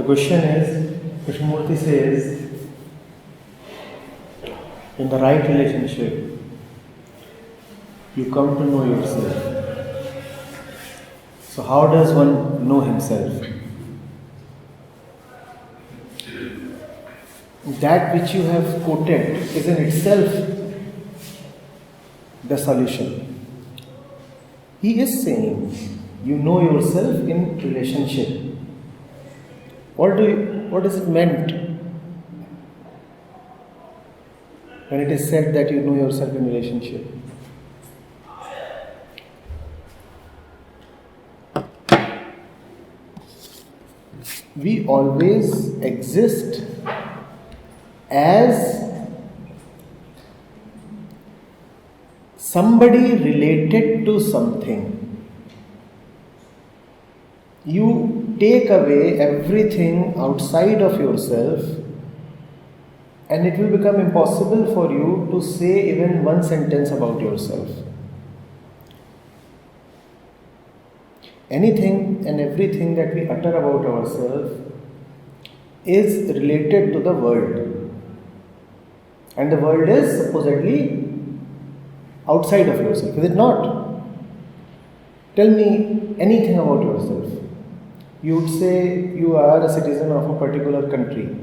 The question is, Krishnamurti says, in the right relationship, you come to know yourself. So how does one know himself? That which you have quoted is in itself the solution. He is saying, you know yourself in relationship. What is it meant when it is said that you know yourself in relationship? We always exist as somebody related to something. You take away everything outside of yourself, and it will become impossible for you to say even one sentence about yourself. Anything and everything that we utter about ourselves is related to the world, and the world is supposedly outside of yourself, is it not? Tell me anything about yourself. You would say you are a citizen of a particular country,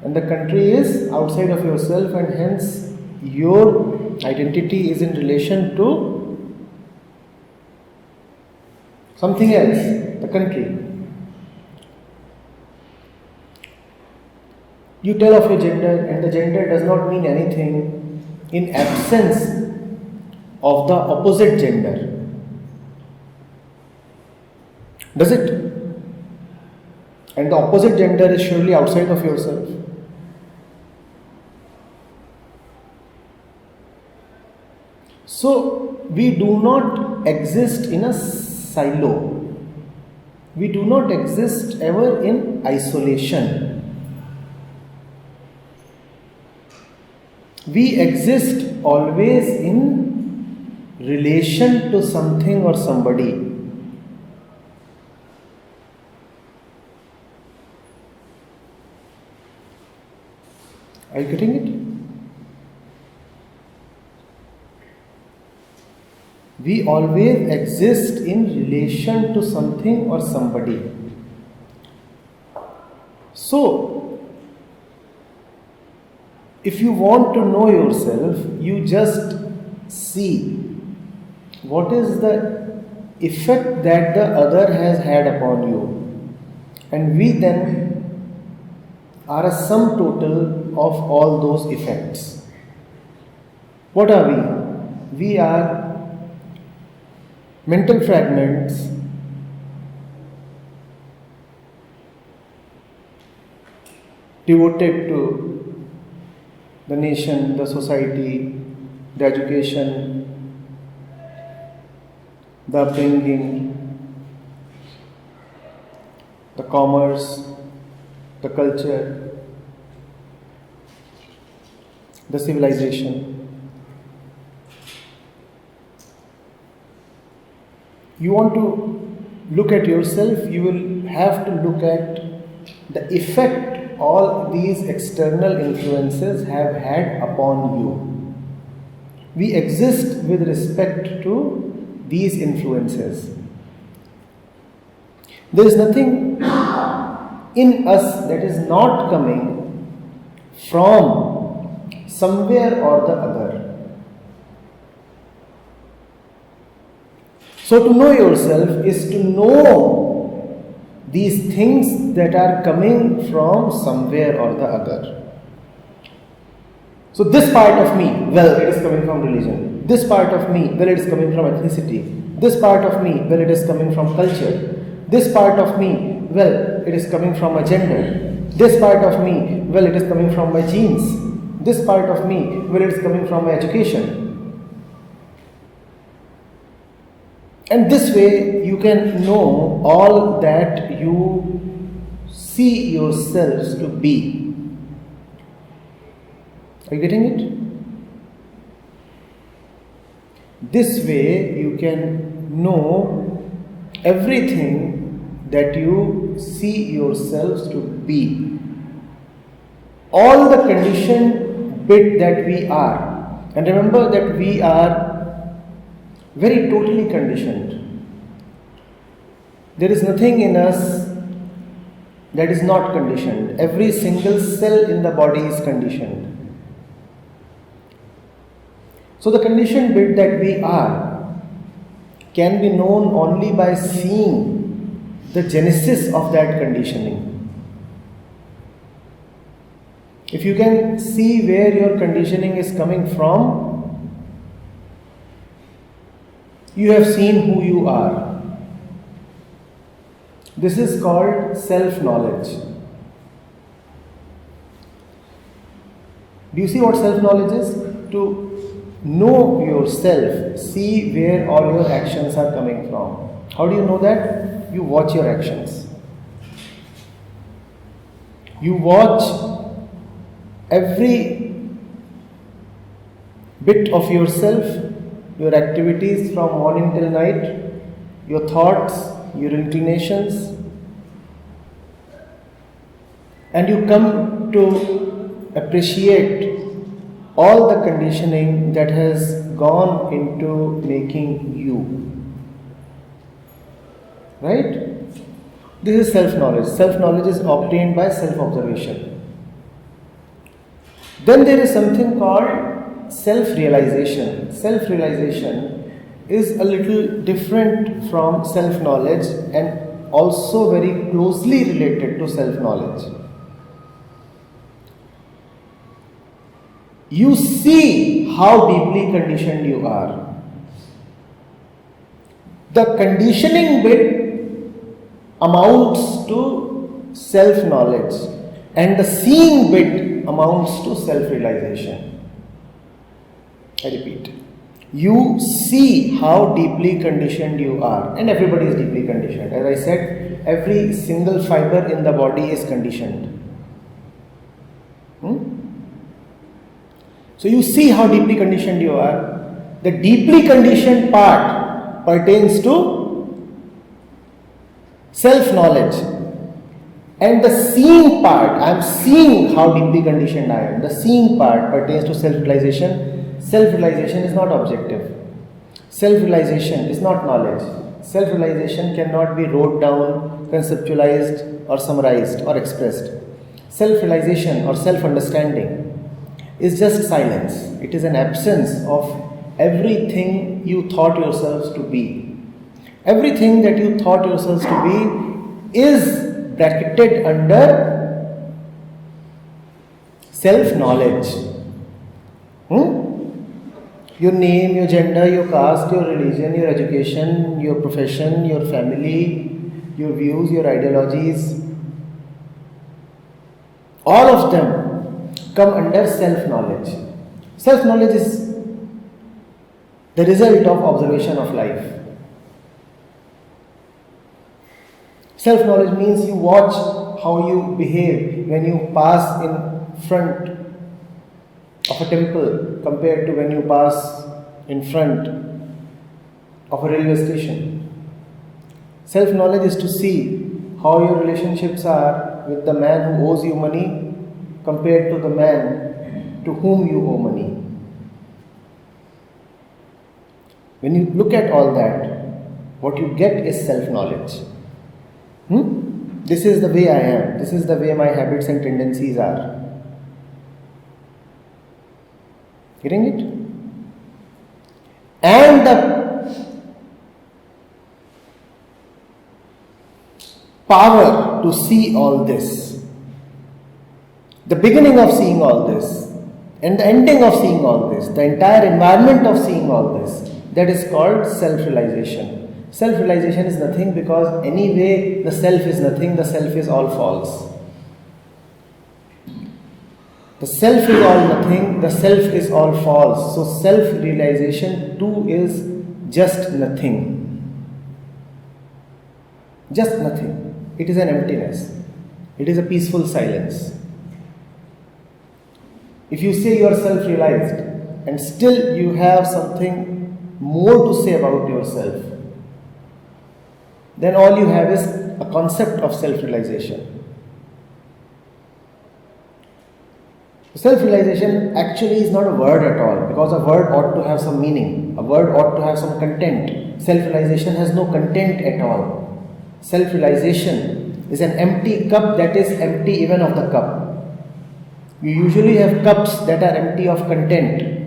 and the country is outside of yourself, and hence your identity is in relation to something else, the country. You tell of your gender, and the gender does not mean anything in absence of the opposite gender. Does it? And the opposite gender is surely outside of yourself. So, we do not exist in a silo. We do not exist ever in isolation. We exist always in relation to something or somebody. Are you getting it? We always exist in relation to something or somebody. So, if you want to know yourself, you just see what is the effect that the other has had upon you. And we then are a sum total of all those effects. What are we? We are mental fragments devoted to the nation, the society, the education, the upbringing, the commerce, the culture, the civilization. You want to look at yourself, you will have to look at the effect all these external influences have had upon you. We exist with respect to these influences. There is nothing in us that is not coming from somewhere or the other. So to know yourself is to know these things that are coming from somewhere or the other. So this part of me, well, it is coming from religion. This part of me, well, it is coming from ethnicity. This part of me, well, it is coming from culture. This part of me, well, it is coming from a gender. This part of me, well, it is coming from my genes. This part of me, well, it is coming from my education. And this way you can know all that you see yourselves to be. Are you getting it? This way you can know everything that you see yourselves to be. All the conditioned bit that we are, and remember that we are very totally conditioned. There is nothing in us that is not conditioned. Every single cell in the body is conditioned. So the conditioned bit that we are can be known only by seeing the genesis of that conditioning. If you can see where your conditioning is coming from, you have seen who you are. This is called self-knowledge. Do you see what self-knowledge is? To know yourself, see where all your actions are coming from. How do you know that? You watch your actions. You watch every bit of yourself, your activities from morning till night, your thoughts, your inclinations, and you come to appreciate all the conditioning that has gone into making you. Right? This is self-knowledge. Self-knowledge is obtained by self-observation. Then there is something called self-realization. Self-realization is a little different from self-knowledge and also very closely related to self-knowledge. You see how deeply conditioned you are. The conditioning bit amounts to self-knowledge and the seeing bit amounts to self-realization. I repeat. You see how deeply conditioned you are, and everybody is deeply conditioned. As I said, every single fiber in the body is conditioned. So you see how deeply conditioned you are. The deeply conditioned part pertains to self-knowledge. And the seeing part, I am seeing how deeply conditioned I am. The seeing part pertains to self-realization. Self-realization is not objective. Self-realization is not knowledge. Self-realization cannot be wrote down, conceptualized or summarized or expressed. Self-realization or self-understanding is just silence. It is an absence of everything you thought yourselves to be. Everything that you thought yourselves to be is bracketed under self-knowledge. Your name, your gender, your caste, your religion, your education, your profession, your family, your views, your ideologies, all of them come under self-knowledge. Self-knowledge is the result of observation of life. Self-knowledge means you watch how you behave when you pass in front of a temple compared to when you pass in front of a railway station. Self-knowledge is to see how your relationships are with the man who owes you money compared to the man to whom you owe money. When you look at all that, what you get is self-knowledge. This is the way I am. This is the way my habits and tendencies are. Getting it? And the power to see all this, the beginning of seeing all this, and the ending of seeing all this, the entire environment of seeing all this, that is called self-realization. Self-realization is nothing because anyway the self is nothing, the self is all false. The self is all nothing, the self is all false. So self-realization too is just nothing. Just nothing. It is an emptiness. It is a peaceful silence. If you say you are self-realized and still you have something more to say about yourself, then all you have is a concept of self-realization. Self-realization actually is not a word at all, because a word ought to have some meaning. A word ought to have some content. Self-realization has no content at all. Self-realization is an empty cup that is empty even of the cup. You usually have cups that are empty of content.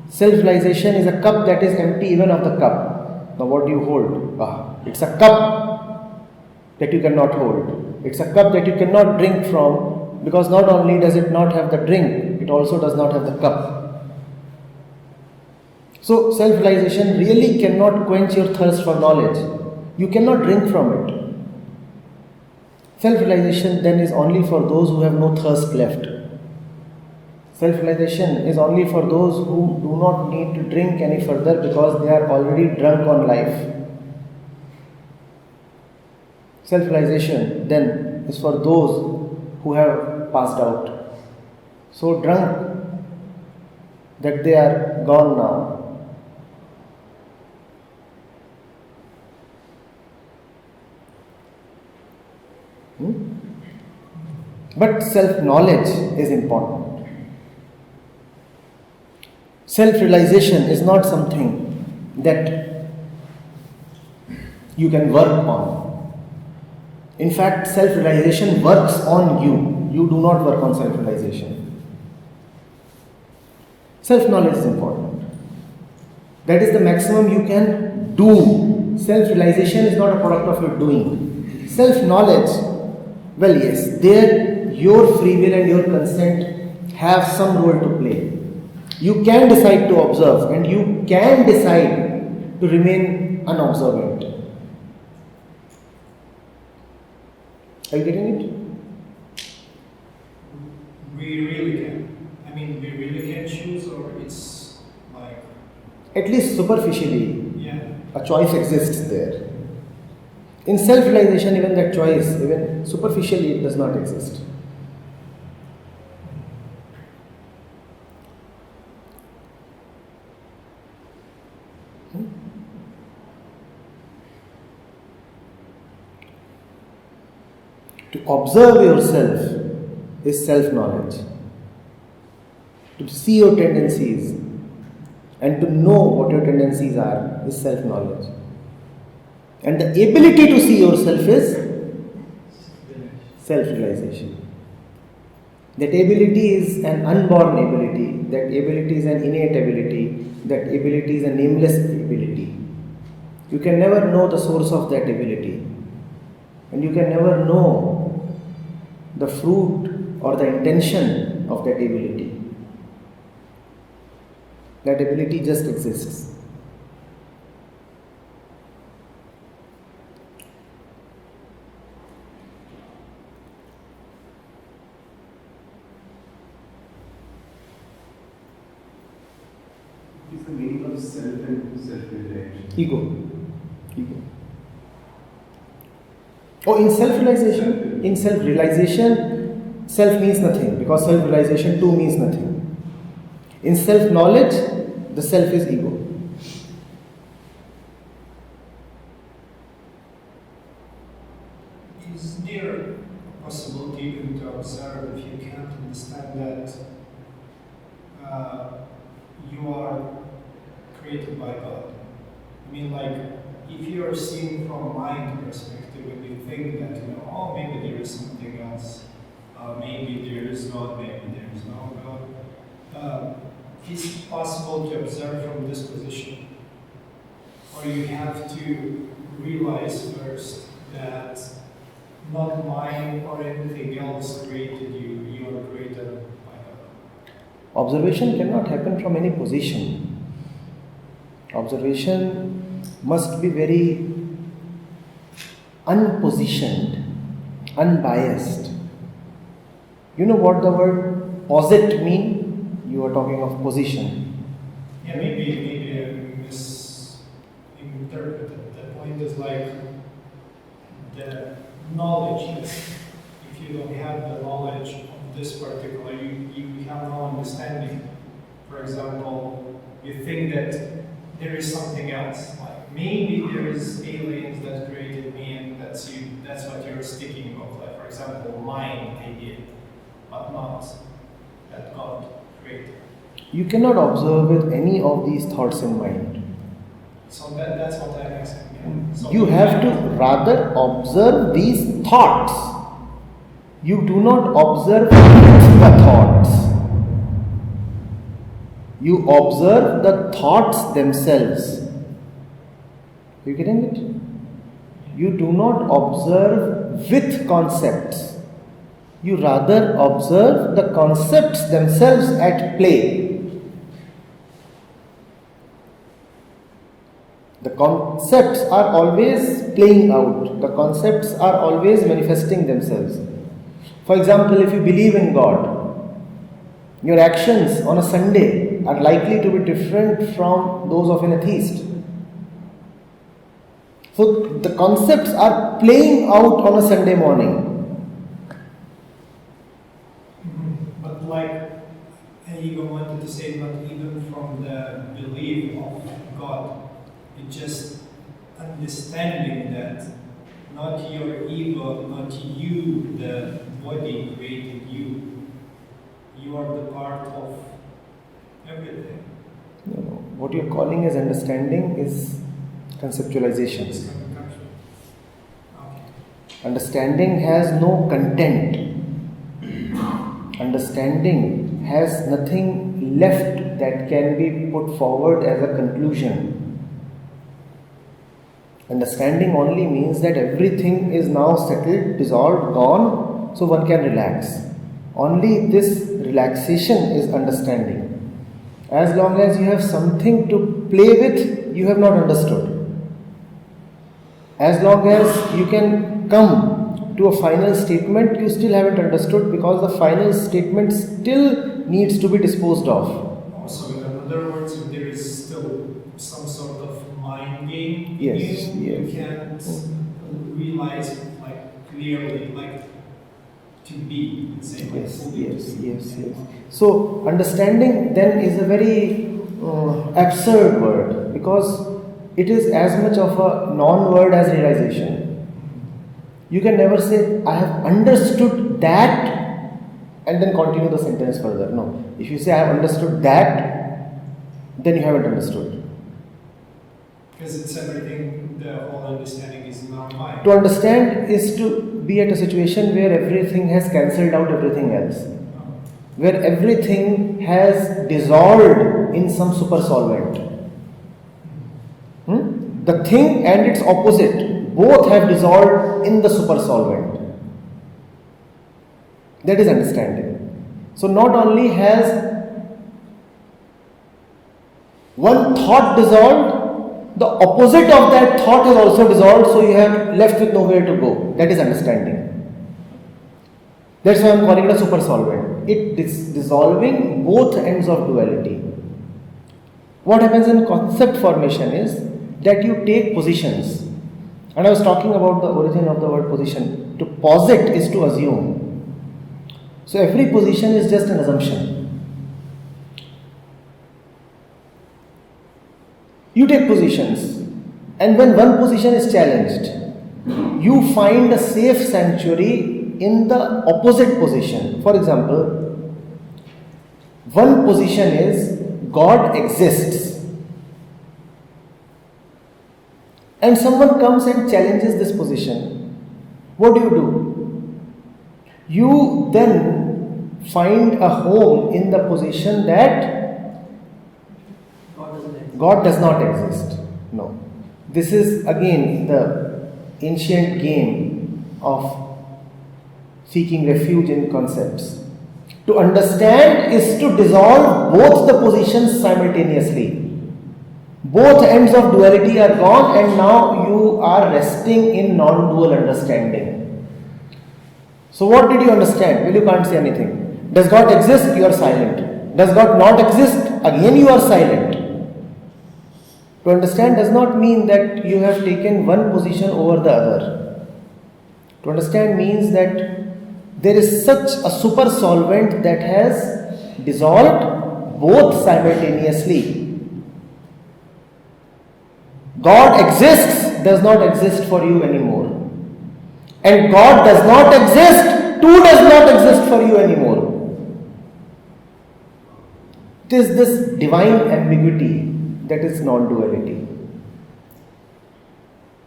Self-realization is a cup that is empty even of the cup. Now what do you hold? It's a cup that you cannot hold. It's a cup that you cannot drink from, because not only does it not have the drink, it also does not have the cup. So self-realization really cannot quench your thirst for knowledge. You cannot drink from it. Self-realization then is only for those who have no thirst left. Self-realization is only for those who do not need to drink any further because they are already drunk on life. Self-realization then is for those who have passed out, so drunk that they are gone now. But self-knowledge is important. Self-realization is not something that you can work on. In fact, self-realization works on you. You do not work on self-realization. Self-knowledge is important. That is the maximum you can do. Self-realization is not a product of your doing. Self-knowledge, well, yes, there your free will and your consent have some role to play. You can decide to observe and you can decide to remain unobservant. Are you getting it? We really can. I mean, we really can choose, or it's like... At least superficially, yeah, a choice exists there. In self-realization, even that choice, even superficially, it does not exist. To observe yourself is self-knowledge. To see your tendencies and to know what your tendencies are is self-knowledge. And the ability to see yourself is self-realization. That ability is an unborn ability. That ability is an innate ability. That ability is a nameless ability. You can never know the source of that ability. And you can never know the fruit or the intention of that ability. That ability just exists. What is the meaning of self and self-realization? Ego. Oh, in self-realization, self means nothing, because self-realization too means nothing. In self-knowledge, the self is ego. is there a possibility even to observe if you can't understand that you are created by God? I mean, like, if you are seeing from mind perspective and you think that, oh, maybe there is something else, maybe there is God, maybe there is no God, is it possible to observe from this position? Or you have to realize first that not mind or anything else created you, you are created by God. Observation cannot happen from any position. Observation must be very unpositioned, unbiased. You know what the word posit mean? You are talking of position. Yeah, maybe I misinterpreted. The point is like the knowledge. If you don't have the knowledge of this particular, you have no understanding. For example, you think that there is something else, like maybe there is aliens that created me and that's what you're sticking of, like for example mind idea, but not that God created. You cannot observe with any of these thoughts in mind. So that's what I'm asking. Yeah. So You have to rather observe these thoughts. You do not observe the thoughts. You observe the thoughts themselves. You getting it? You do not observe with concepts. You rather observe the concepts themselves at play. The concepts are always playing out. The concepts are always manifesting themselves. For example, if you believe in God, your actions on a Sunday are likely to be different from those of an atheist. So the concepts are playing out on a Sunday morning. But like ego wanted to say, not even from the belief of God, it's just understanding that not your ego, not you, the body created you. You are the part of everything. No, no. What you're calling as understanding is conceptualizations. Okay. Understanding has no content. Understanding has nothing left that can be put forward as a conclusion. Understanding only means that everything is now settled, dissolved, gone, so one can relax. Only this relaxation is understanding. As long as you have something to play with, you have not understood. As long as you can come to a final statement, you still haven't understood, because the final statement still needs to be disposed of. So in other words, if there is still some sort of mind game, Yes, you yes. can't realize like clearly, like to be, let's say, like Yes, fully yes, to be. yes, yes. So, understanding then is a very absurd word, because it is as much of a non-word as realization. You can never say, I have understood that, and then continue the sentence further. No. If you say, I have understood that, then you haven't understood. Because it's everything, the whole understanding is in our mind. To understand is to be at a situation where everything has cancelled out everything else, where everything has dissolved in some super solvent. The thing and its opposite both have dissolved in the super solvent. That is understanding. So not only has one thought dissolved, the opposite of that thought has also dissolved, so you have left with nowhere to go. That is understanding. That's why I am calling it a super solvent. It is dissolving both ends of duality. What happens in concept formation is that you take positions. And I was talking about the origin of the word position. To posit is to assume. So every position is just an assumption. You take positions, and when one position is challenged, you find a safe sanctuary in the opposite position. For example, one position is God exists, and someone comes and challenges this position. What do? You then find a home in the position that God does not exist. No. This is again the ancient game of seeking refuge in concepts. To understand is to dissolve both the positions simultaneously. Both ends of duality are gone, and now you are resting in non-dual understanding. So what did you understand? Well, you can't say anything. Does God exist? You are silent. Does God not exist? Again you are silent. To understand does not mean that you have taken one position over the other. To understand means that there is such a super solvent that has dissolved both simultaneously. God exists, does not exist for you anymore. And God does not exist, too does not exist for you anymore. It is this divine ambiguity that is non-duality.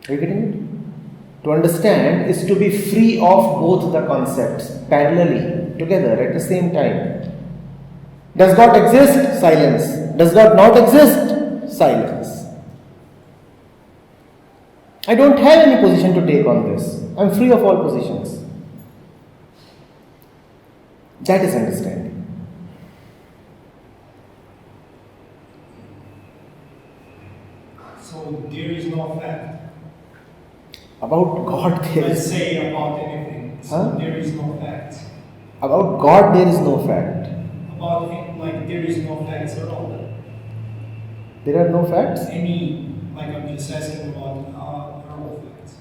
Are you getting it? To understand is to be free of both the concepts parallelly, together at the same time. Does God exist? Silence. Does God not exist? Silence. I don't have any position to take on this. I am free of all positions. That is understanding. So there is no fact. About God there Let's is. say about anything. So there is no fact. About God there is no fact. About him, like there is no facts at all. There are no facts? Any, like I'm just asking about all facts.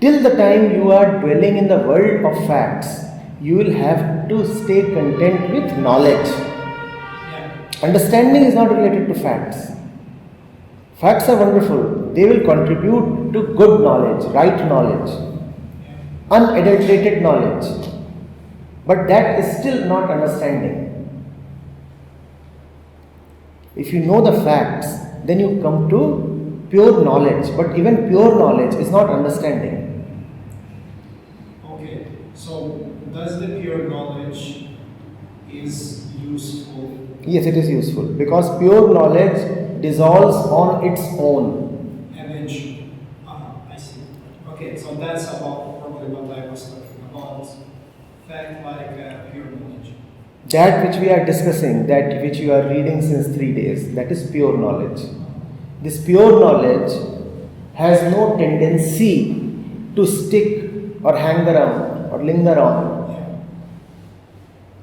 Till the time you are dwelling in the world of facts, you will have to stay content with knowledge. Yeah. Understanding is not related to facts. Facts are wonderful. They will contribute to good knowledge, right knowledge, unadulterated knowledge. But that is still not understanding. If you know the facts, then you come to pure knowledge. But even pure knowledge is not understanding. Okay, so does the pure knowledge is useful? Yes, it is useful because pure knowledge dissolves on its own. Eventually. I see. Okay, so that's about probably what I was talking about. Fact like pure knowledge. That which we are discussing, that which you are reading since 3 days, that is pure knowledge. This pure knowledge has no tendency to stick or hang around or linger on.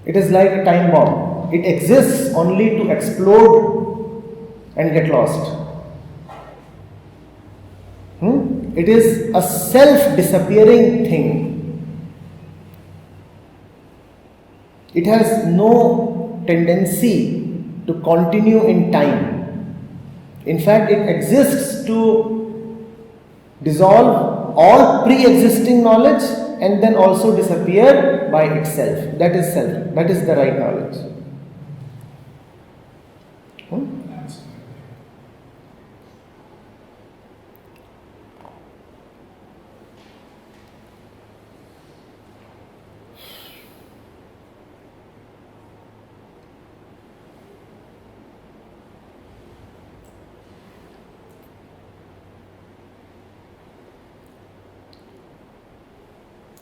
It is like a time bomb. It exists only to explode and get lost. It is a self-disappearing thing. It has no tendency to continue in time. In fact, it exists to dissolve all pre-existing knowledge and then also disappear by itself. That is self. That is the right knowledge.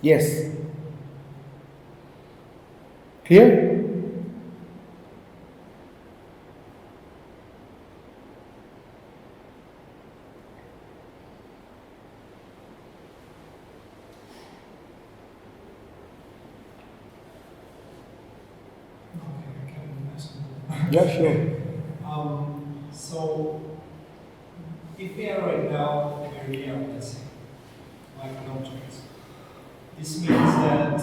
Yes. Clear? Yeah, sure. So, if we are right now where we are, let's say, like an object, this means that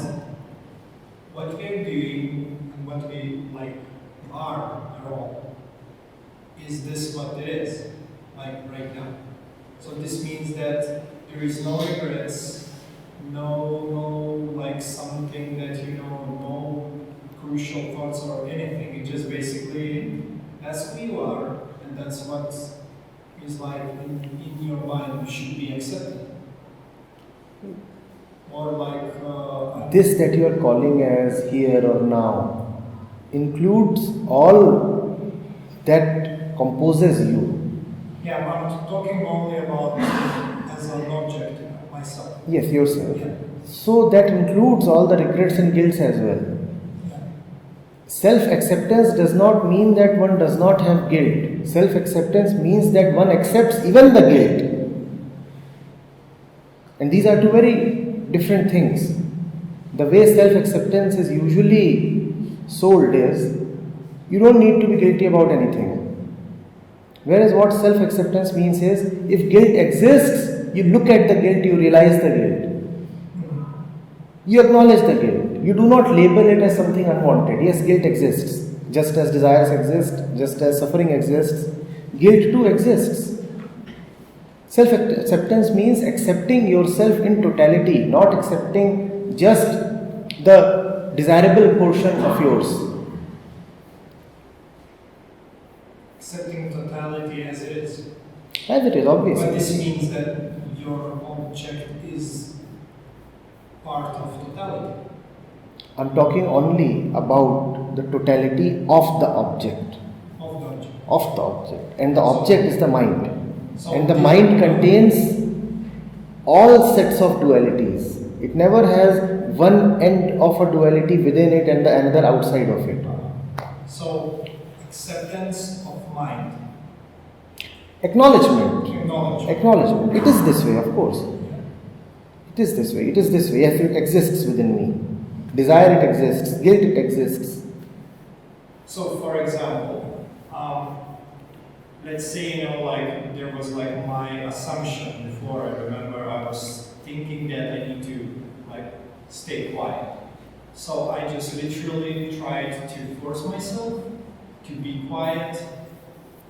what we are doing and what we like are at all, is this what it is, like right now? So this means that there is no regrets, no like something that no crucial thoughts or anything. It just basically that's who you are, and that's what is like in your mind should be accepted. Or like this that you are calling as here or now includes all that composes you. Yeah, but I'm talking only about as an object, myself. Yes, yourself. Yeah. So that includes all the regrets and guilts as well. Yeah. Self-acceptance does not mean that one does not have guilt. Self-acceptance means that one accepts even the guilt. And these are two very different things. The way self-acceptance is usually sold is, you don't need to be guilty about anything. Whereas what self-acceptance means is, if guilt exists, you look at the guilt, you realize the guilt. You acknowledge the guilt. You do not label it as something unwanted. Yes, guilt exists. Just as desires exist, just as suffering exists, Guilt too exists. Self-acceptance means accepting yourself in totality, not accepting just the desirable portion of yours. Accepting totality as it is. As it is, obviously. But this means that your object is part of totality. I'm talking only about the totality of the object. Of the object. Of the object. And the object is the mind. So And the mind contains all sets of dualities. It never has one end of a duality within it and the another outside of it. So acceptance of mind. Acknowledgement. Acknowledgement. It is this way, of course. It is this way. It is this way. Yes, it exists within me. Desire, it exists. Guilt, it exists. So, for example, let's say, like there was like my assumption before. I remember I was thinking that I need to like stay quiet. So I just literally tried to force myself to be quiet.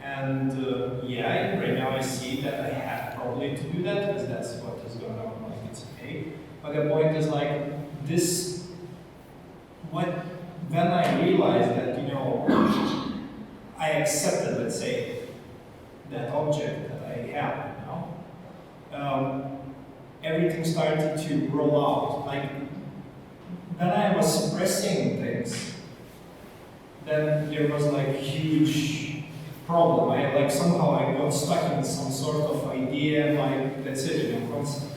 And right now I see that I have probably to do that because that's what is going on. Like it's okay. But the point is like this. When I realized that I accepted, let's say, that object that I have now, everything started to roll out. Like when I was suppressing things, then there was like huge problem. I somehow I got stuck in some sort of idea, like that's it, concept.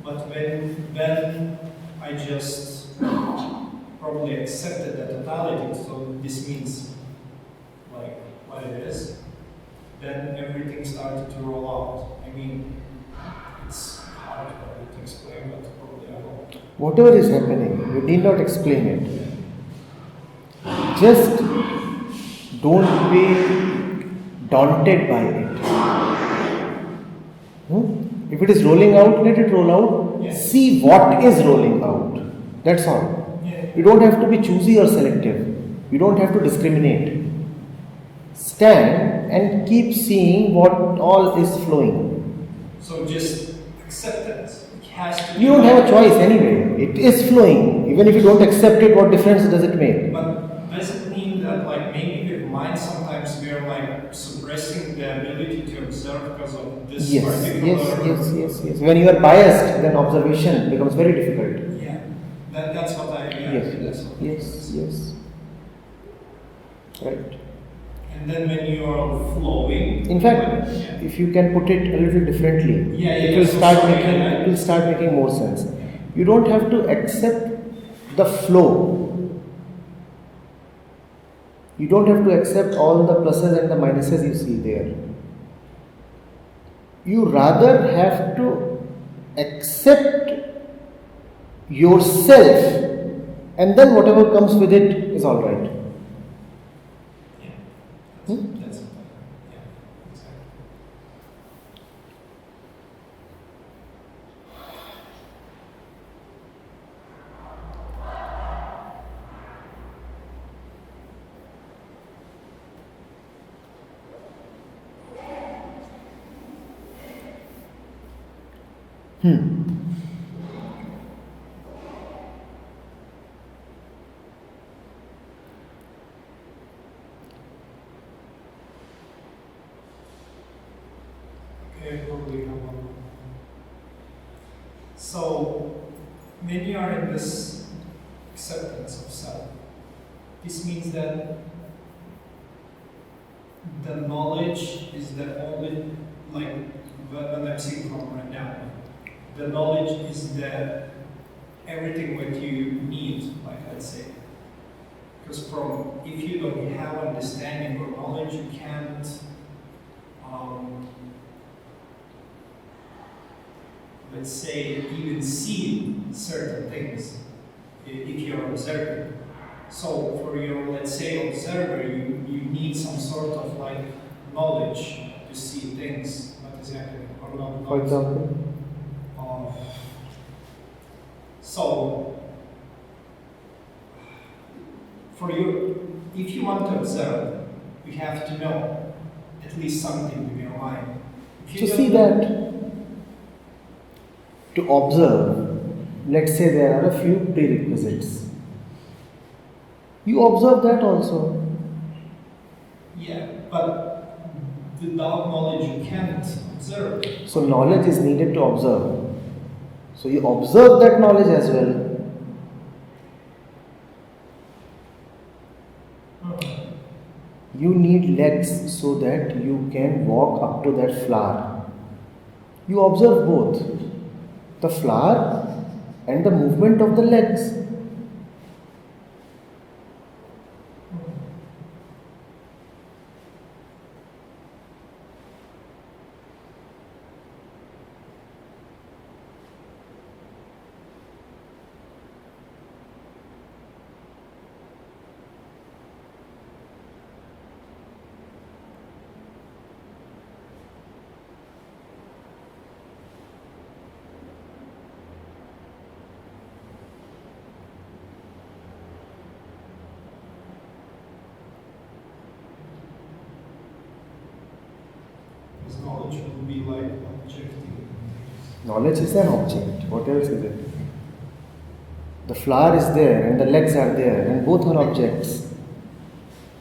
But when I just probably accepted the totality, so this means like what it is, then everything started to roll out. I mean, it's hard to explain, but probably I will. Whatever is happening, you need not explain it. Just don't be daunted by it. If it is rolling out, let it roll out. Yeah. See what is rolling out. That's all. You don't have to be choosy or selective. You don't have to discriminate. Stand and keep seeing what all is flowing. So just acceptance. It has to be. You don't have a choice anyway. It is flowing. Even if you don't accept it, what difference does it make? But does it mean that like maybe with mind sometimes we are like suppressing the ability to observe because of this particular... Yes. When you are biased, then observation becomes very difficult. Yeah, that's what I... Yes. Right. And then when you are flowing... In fact, if you can put it a little differently, it will start making more sense. You don't have to accept the flow. You don't have to accept all the pluses and the minuses you see there. You rather have to accept yourself, and then whatever comes with it is all right. Yeah, that's exactly. So, when you are in this acceptance of self, this means that the knowledge is the only, like when I'm seeing from right now, the knowledge is the everything what you need, like I'd say. Because if you don't have understanding or knowledge, you can't let's say, even see certain things if you're observing. So for your, let's say, observer, you need some sort of like knowledge to see things, what is happening or not. For example? So for you, if you want to observe, you have to know at least something in your mind. If you So don't see know- that to observe, let's say there are a few prerequisites. You observe that also. Yeah, but without knowledge you can't observe. So knowledge is needed to observe. So you observe that knowledge as well. You need legs so that you can walk up to that flower. You observe both the flower and the movement of the legs. Because knowledge will be like objective. Knowledge is an object. What else is it? The flower is there and the legs are there and both are objects.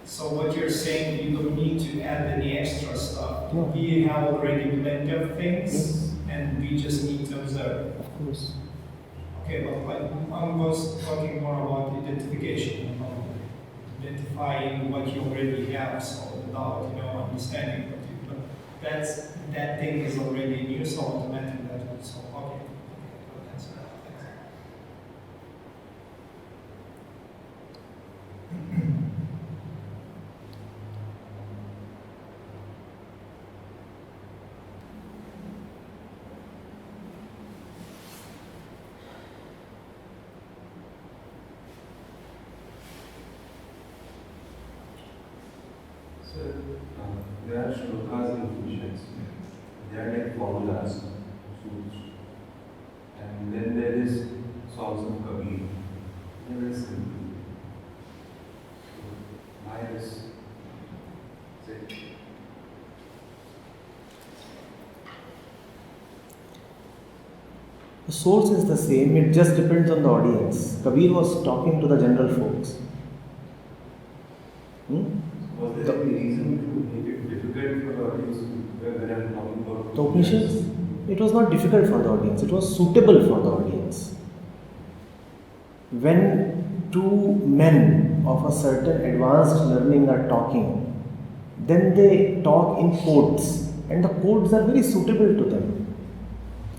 So what you're saying, you don't need to add any extra stuff. No. We have already plenty of things, Yes. and we just need to observe. Of course. Okay, but like I'm was talking more about identification, identifying what you already have, so without understanding what you. But that thing is already in you, so automatically that will so okay. But that's So, there are shlokas in Upanishads. They are like formulas, sutras. And then there is songs of Kabir. They're very simple. So, why this? Say, The source is the same, it just depends on the audience. Kabir was talking to the general folks. was there any reason to make it difficult for the audience when I'm talking about The Upanishads, it was not difficult for the audience, it was suitable for the audience. When two men of a certain advanced learning are talking, then they talk in codes, and the codes are very suitable to them.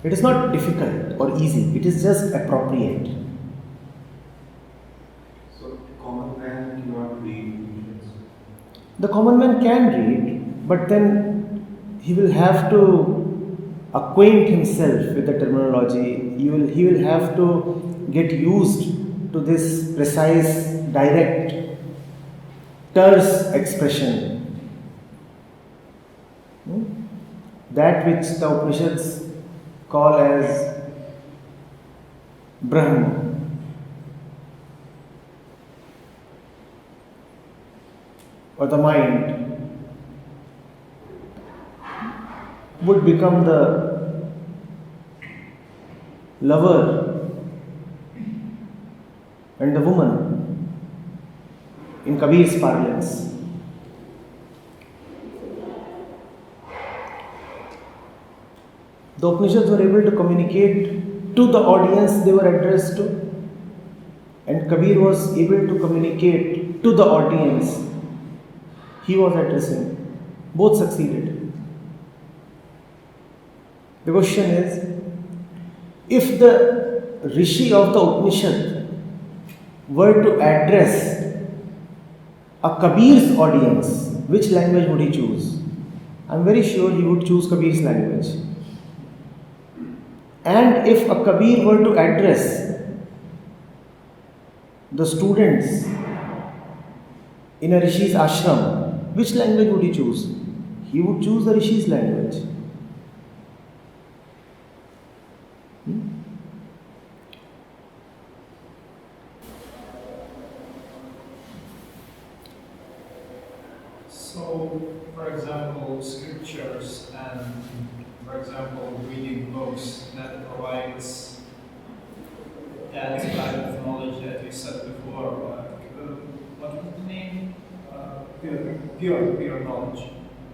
It is not difficult or easy, it is just appropriate. So, common man cannot read Upanishads. The common man can read, but then he will have to acquaint himself with the terminology. He will have to get used to this precise, direct, terse expression. That which the Upanishads call as Brahma. Or the mind would become the lover and the woman in Kabir's parlance. The Upanishads were able to communicate to the audience they were addressed to, and Kabir was able to communicate to the audience he was addressing. Both succeeded. The question is, if the Rishi of the Upanishad were to address a Kabir's audience, which language would he choose? I am very sure he would choose Kabir's language. And if a Kabir were to address the students in a Rishi's ashram, which language would he choose? He would choose the Rishi's language. So, for example, for example, reading books that provides that kind of knowledge that we said before. What was the name? Pure knowledge.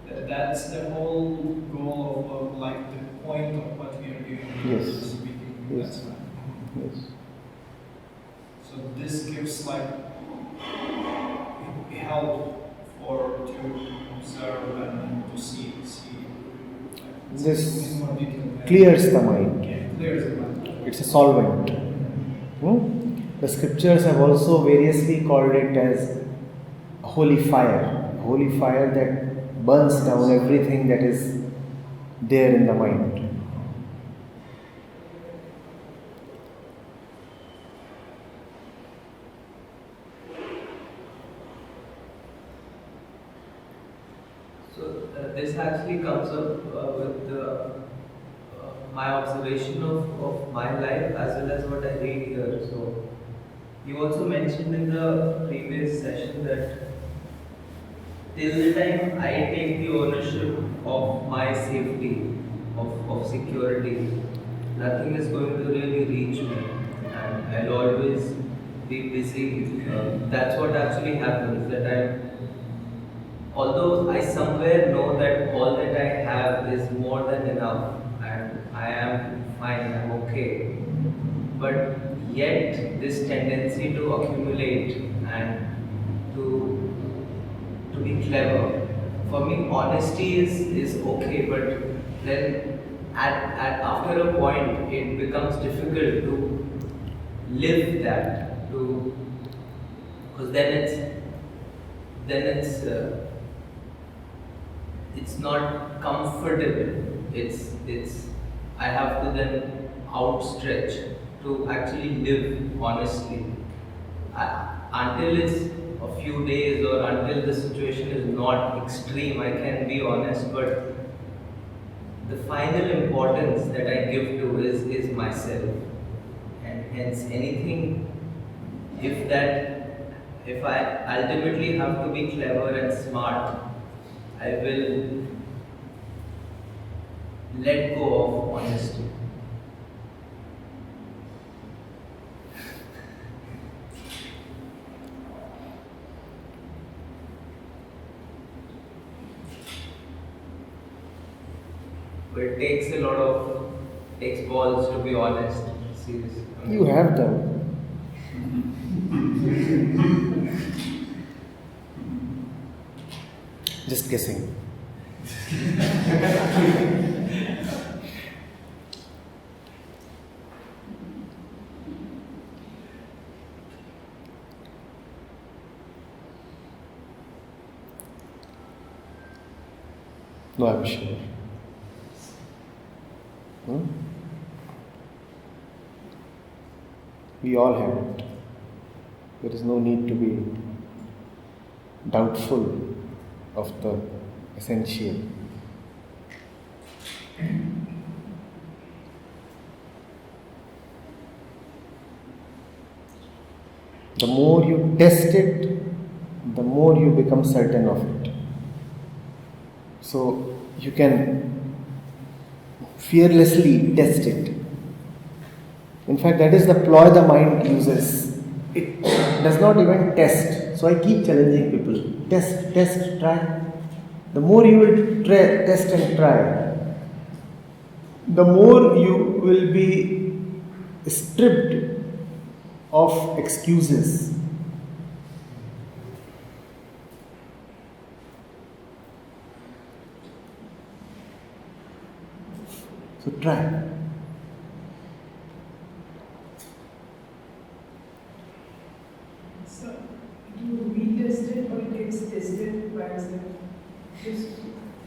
That's the whole goal of like the point of what we are doing. Yes. Speaking. Yes. Yes. So this gives like help for to observe and to see. Like, This in more detail. clears the mind. Yeah, clears the mind. It's a solvent. The scriptures have also variously called it as a holy fire. A holy fire that burns down everything that is there in the mind. So this actually comes up with my observation of my life as well as what I read here. So you also mentioned in the previous session that till the time I take the ownership of my safety, of security, nothing is going to really reach me, and I'll always be busy. That's what actually happens. Although I somewhere know that all that I have is more than enough and I am fine, I'm okay, but yet this tendency to accumulate and to be clever, for me honesty is okay, but then after a point it becomes difficult to live that, because then it's not comfortable. It's I have to then outstretch to actually live honestly. Until it's a few days or until the situation is not extreme, I can be honest, but the final importance that I give to is myself. And hence anything, if I ultimately have to be clever and smart, I will let go of honesty. But it takes balls to be honest. Seriously. You have them. Just guessing. No, I'm sure. We all have it. There is no need to be doubtful of the essential. The more you test it, the more you become certain of it. So you can fearlessly test it. In fact, that is the ploy the mind uses. It does not even test. So I keep challenging people. Test, try. The more you will test and try, the more you will be stripped of excuses. So try. So, do we test it or it gets tested by itself?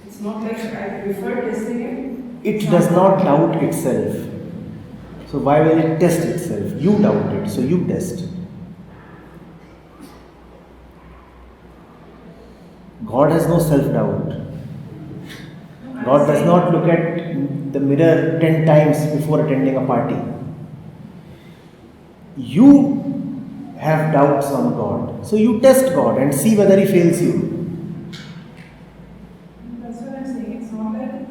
It's not like I prefer testing it. It does not doubt itself. So why will it test itself? You doubt it, so you test. God has no self-doubt. God does not look at the mirror 10 times before attending a party. You have doubts on God. So you test God and see whether He fails you. That's what I'm saying. It's not that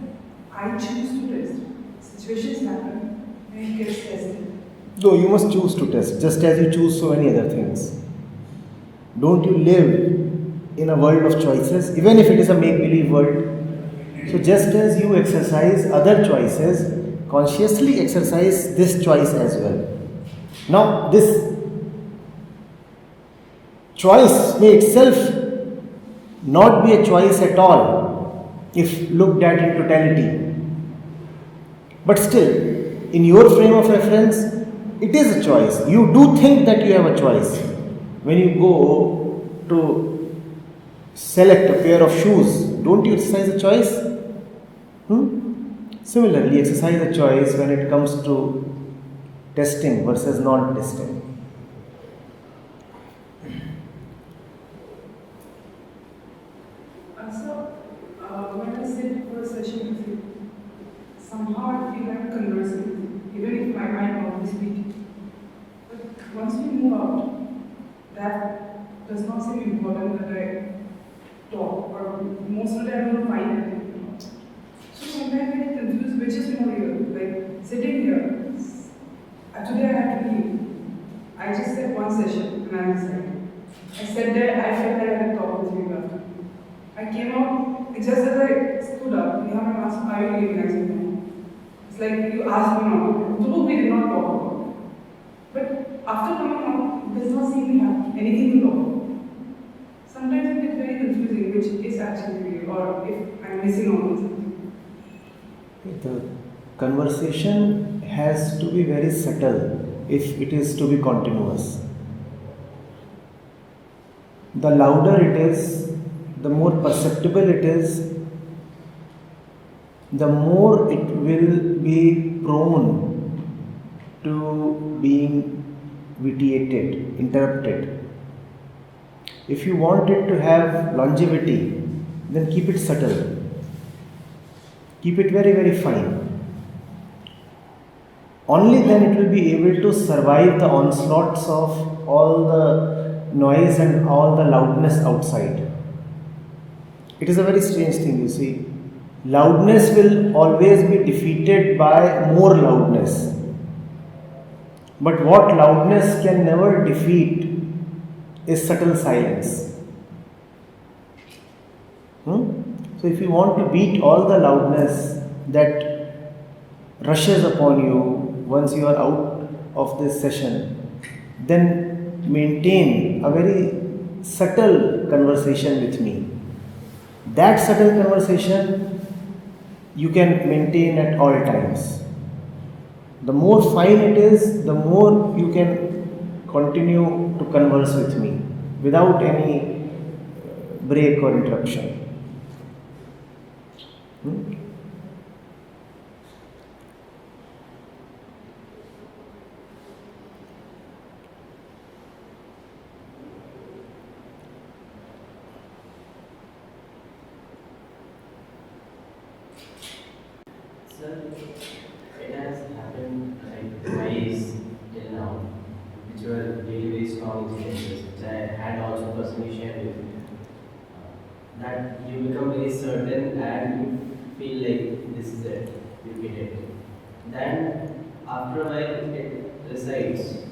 I choose to test. Situations happen and it gets tested. Though you must choose to test, just as you choose so many other things. Don't you live in a world of choices, even if it is a make-believe world? So just as you exercise other choices, consciously exercise this choice as well. Now, this choice may itself not be a choice at all if looked at in totality. But still, in your frame of reference, it is a choice. You do think that you have a choice. When you go to select a pair of shoes, don't you exercise a choice? Similarly, exercise a choice when it comes to testing versus non-testing. So, when I sit for a session with you, somehow I feel like conversing with you, even if my mind always speaking. But once we move out, that does not seem important that I talk, or most of the time I don't find anything. So sometimes I get confused which is more real. Like sitting here, today I had to leave. I just said one session and I decided. I sat there, I felt like I had to talk with you after. I came out, it's just as I stood up, you have asked, are you leaving? I said no. It's like you asked me not to. Though we did not talk about it. But after coming out, it does not seem to have anything to talk about. Sometimes it gets very confusing which is actually real or if I'm missing out on something. The conversation has to be very subtle if it is to be continuous. The louder it is, the more perceptible it is, the more it will be prone to being vitiated, interrupted. If you want it to have longevity, then keep it subtle. Keep it very, very fine. Only then it will be able to survive the onslaughts of all the noise and all the loudness outside. It is a very strange thing, you see. Loudness will always be defeated by more loudness. But what loudness can never defeat is subtle silence. So if you want to beat all the loudness that rushes upon you once you are out of this session, then maintain a very subtle conversation with me. That subtle conversation you can maintain at all times. The more fine it is, the more you can continue to converse with me without any break or interruption. Sir, it has happened like twice till now, which were really very strong experiences, which I had also personally shared with you. That you become very certain and you feel like this is it, you get it. Then after a while it resides.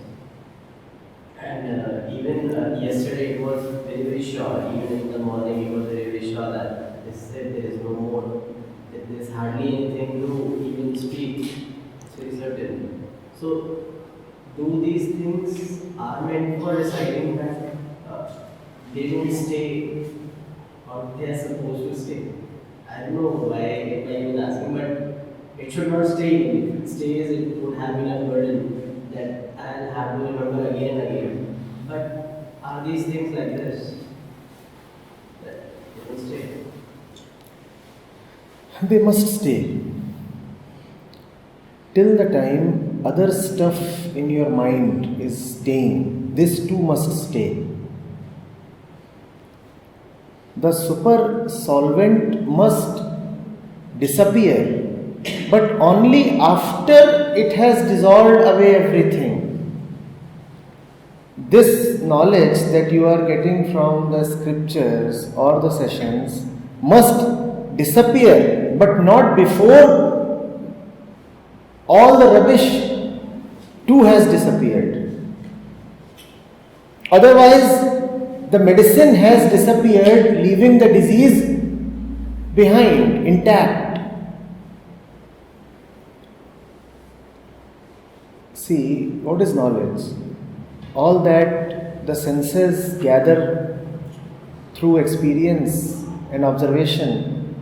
And even yesterday it was very, very sure, even in the morning it was very, very sure that this is it, there is no more. There's hardly anything to even speak. It's very certain. So, do these things are meant for deciding that they don't stay or they are supposed to stay? I don't know why I even asking, but it should not stay. If it stays, it would have been a burden that I'll have to remember again and again. But are these things like this? That they don't stay? They must stay. Till the time other stuff in your mind is staying, this too must stay. The super solvent must disappear, but only after it has dissolved away everything. This knowledge that you are getting from the scriptures or the sessions must disappear, but not before all the rubbish too has disappeared. Otherwise, the medicine has disappeared, leaving the disease behind, intact. See, what is knowledge? All that the senses gather through experience and observation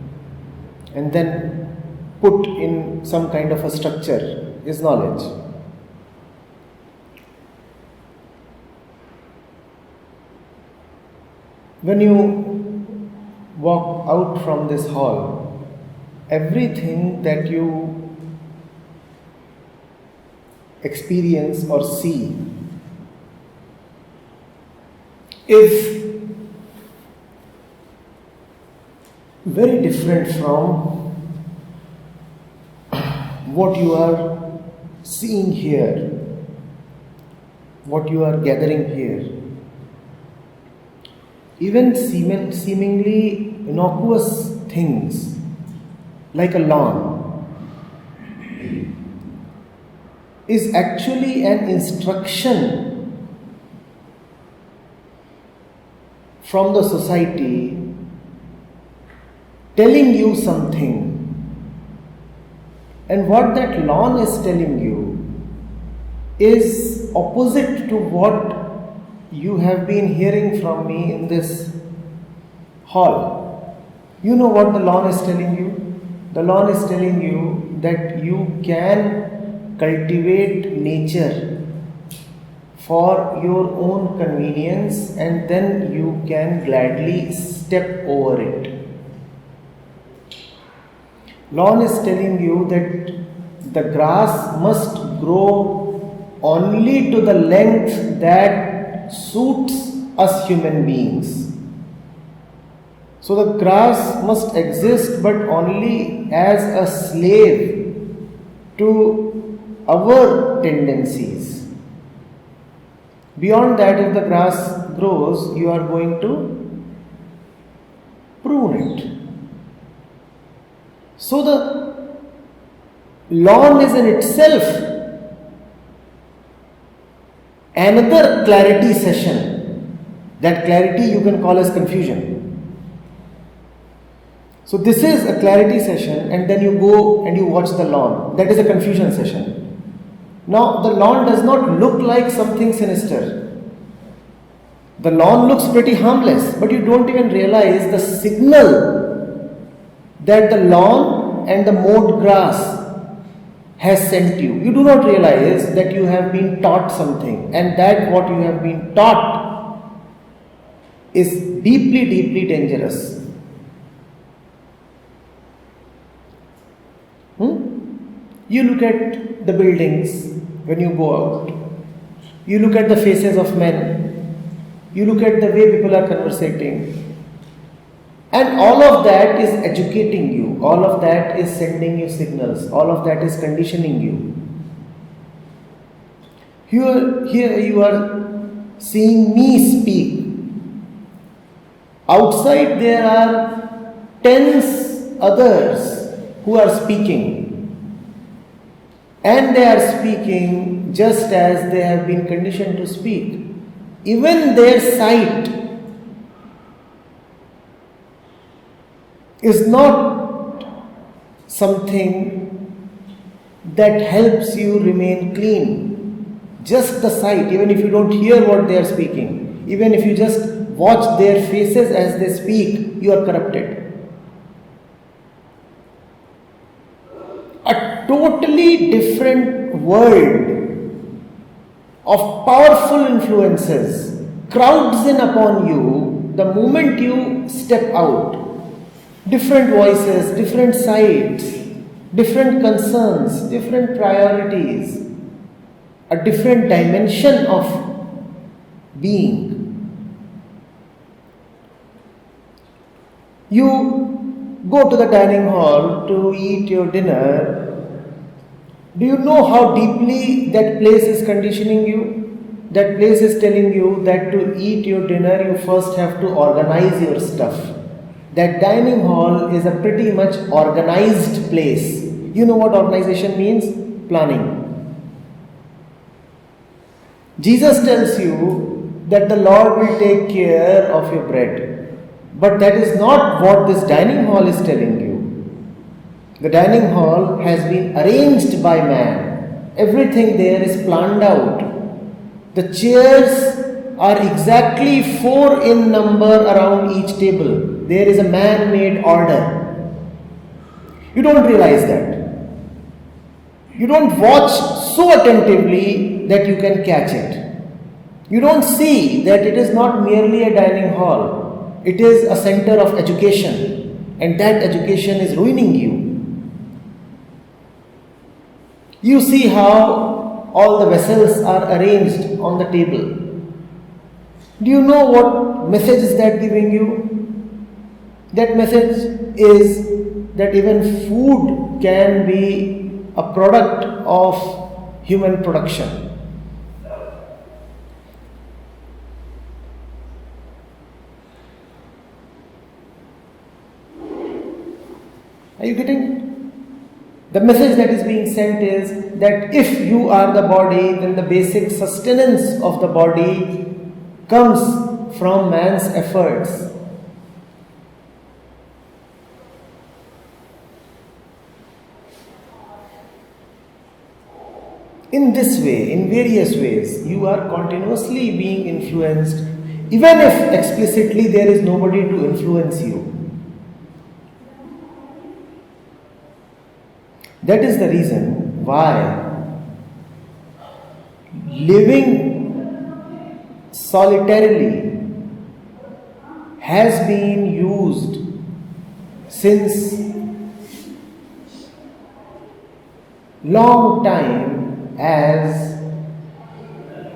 and then put in some kind of a structure is knowledge. When you walk out from this hall, everything that you experience or see is very different from what you are seeing here, what you are gathering here. Even seemingly innocuous things like a lawn is actually an instruction from the society telling you something. And what that lawn is telling you is opposite to what you have been hearing from me in this hall. You know what the lawn is telling you? The lawn is telling you that you can cultivate nature for your own convenience and then you can gladly step over it. Lawn is telling you that the grass must grow only to the length that suits us human beings. So the grass must exist but only as a slave to our tendencies. Beyond that, if the grass grows, you are going to prune it. So the lawn is in itself another clarity session. That clarity you can call as confusion. So this is a clarity session and then you go and you watch the lawn. That is a confusion session. Now the lawn does not look like something sinister. The lawn looks pretty harmless, but you don't even realize the signal that the lawn and the mowed grass has sent you. You do not realize that you have been taught something and that what you have been taught is deeply, deeply dangerous. You look at the buildings when you go out. You look at the faces of men. You look at the way people are conversating. And all of that is educating you. All of that is sending you signals. All of that is conditioning you. Here you are seeing me speak. Outside there are tens others who are speaking. And they are speaking just as they have been conditioned to speak. Even their sight is not something that helps you remain clean. Just the sight, even if you don't hear what they are speaking, even if you just watch their faces as they speak, you are corrupted. A totally different world of powerful influences crowds in upon you the moment you step out. Different voices, different sides, different concerns, different priorities, a different dimension of being. You go to the dining hall to eat your dinner. Do you know how deeply that place is conditioning you? That place is telling you that to eat your dinner, you first have to organize your stuff. that dining hall is a pretty much organized place. You know what organization means? Planning. Jesus tells you that the Lord will take care of your bread. But that is not what this dining hall is telling you. The dining hall has been arranged by man. Everything there is planned out. The chairs are exactly 4 in number around each table. There is a man-made order. You don't realize that. You don't watch so attentively that you can catch it. You don't see that it is not merely a dining hall. It is a center of education, and that education is ruining you. You see how all the vessels are arranged on the table. Do you know what message is that giving you? That message is that even food can be a product of human production. Are you getting it? The message that is being sent is that if you are the body, then the basic sustenance of the body comes from man's efforts. In this way, in various ways, you are continuously being influenced, even if explicitly there is nobody to influence you. That is the reason why living solitarily has been used since long time as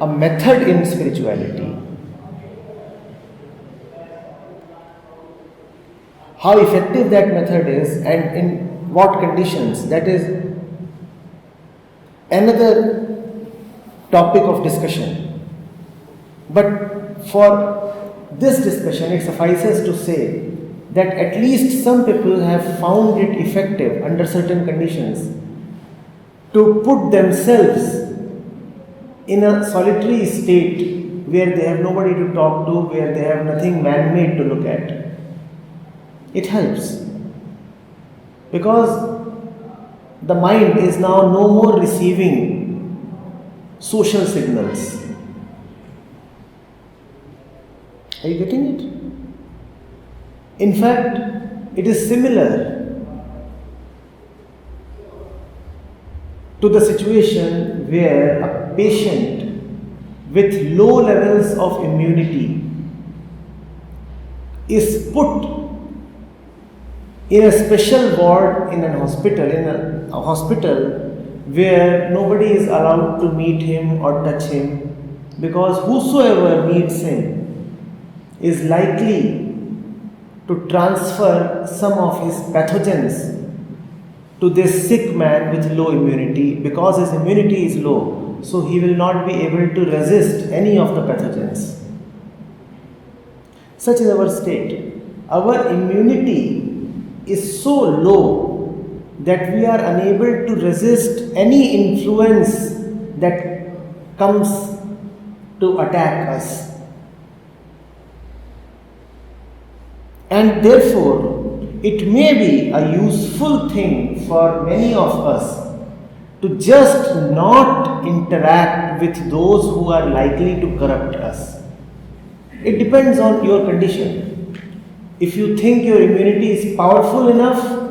a method in spirituality. How effective that method is and in what conditions, that is another topic of discussion. But for this discussion, it suffices to say that at least some people have found it effective under certain conditions to put themselves in a solitary state where they have nobody to talk to, where they have nothing man-made to look at. It helps. Because the mind is now no more receiving social signals. Are you getting it? In fact, it is similar to the situation where a patient with low levels of immunity is put in a special ward in a hospital where nobody is allowed to meet him or touch him, because whosoever meets him is likely to transfer some of his pathogens to this sick man with low immunity. Because his immunity is low, so he will not be able to resist any of the pathogens. Such is our state. Our immunity is so low that we are unable to resist any influence that comes to attack us. And therefore, it may be a useful thing for many of us to just not interact with those who are likely to corrupt us. It depends on your condition. If you think your immunity is powerful enough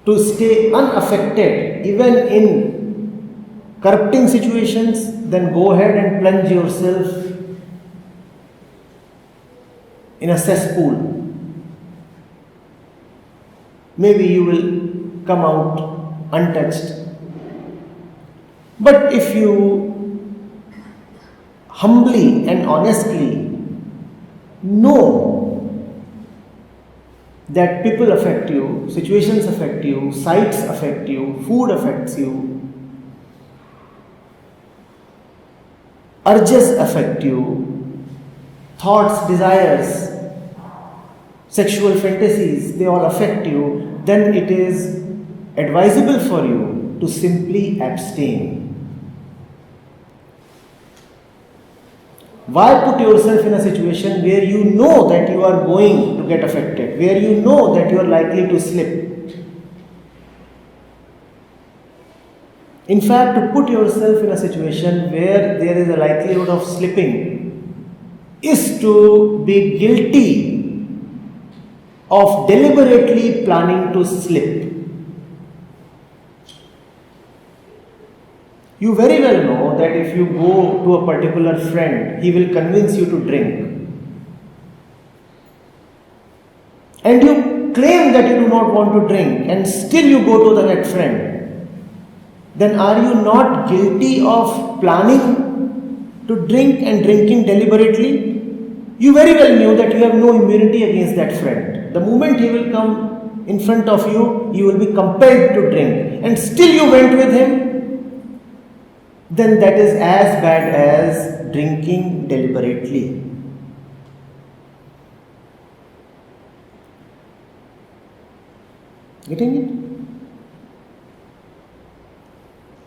to stay unaffected even in corrupting situations, then go ahead and plunge yourself in a cesspool. Maybe you will come out untouched. But if you humbly and honestly know that people affect you, situations affect you, sights affect you, food affects you, urges affect you, thoughts, desires, sexual fantasies, they all affect you, then it is advisable for you to simply abstain. Why put yourself in a situation where you know that you are going to get affected, where you know that you are likely to slip? In fact, to put yourself in a situation where there is a likelihood of slipping is to be guilty of deliberately planning to slip. You very well know that if you go to a particular friend, he will convince you to drink. And you claim that you do not want to drink, and still you go to that friend. Then are you not guilty of planning to drink and drinking deliberately? You very well knew that you have no immunity against that friend. The moment he will come in front of you, you will be compelled to drink. And still you went with him. Then that is as bad as drinking deliberately. Getting it?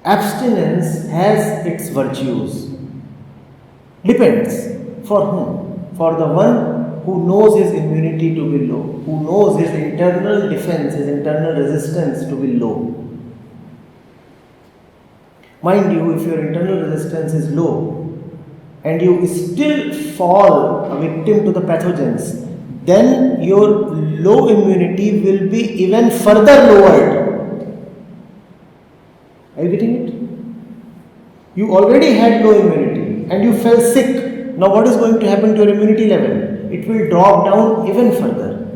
Abstinence has its virtues. Depends. For whom? For the one who knows his immunity to be low, who knows his internal defense, his internal resistance to be low. Mind you, if your internal resistance is low and you still fall a victim to the pathogens, then your low immunity will be even further lowered. Are you getting it? You already had low immunity and you fell sick. Now what is going to happen to your immunity level? It will drop down even further.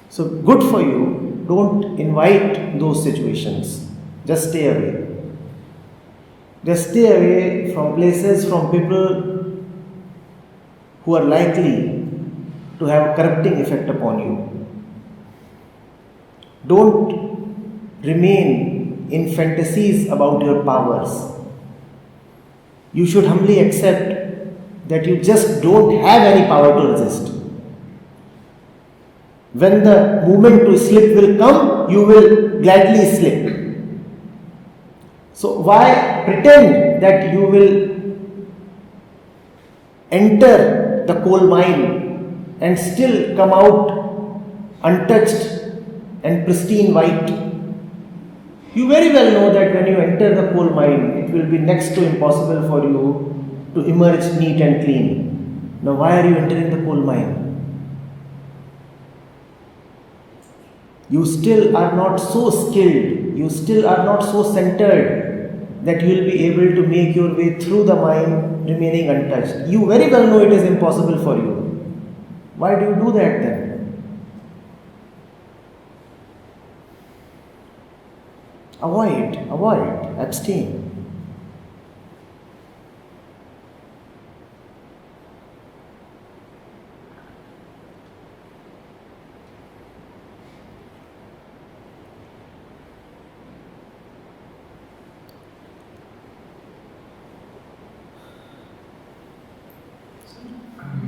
So good for you. Don't invite those situations. Just stay away. Just stay away from places, from people who are likely to have a corrupting effect upon you. Don't remain in fantasies about your powers. You should humbly accept that you just don't have any power to resist. When the moment to slip will come, you will gladly slip. So why pretend that you will enter the coal mine and still come out untouched and pristine white? You very well know that when you enter the coal mine, it will be next to impossible for you to emerge neat and clean. Now why are you entering the coal mine? You still are not so skilled, you still are not so centered that you will be able to make your way through the mine remaining untouched. You very well know it is impossible for you. Why do you do that then? Avoid, abstain.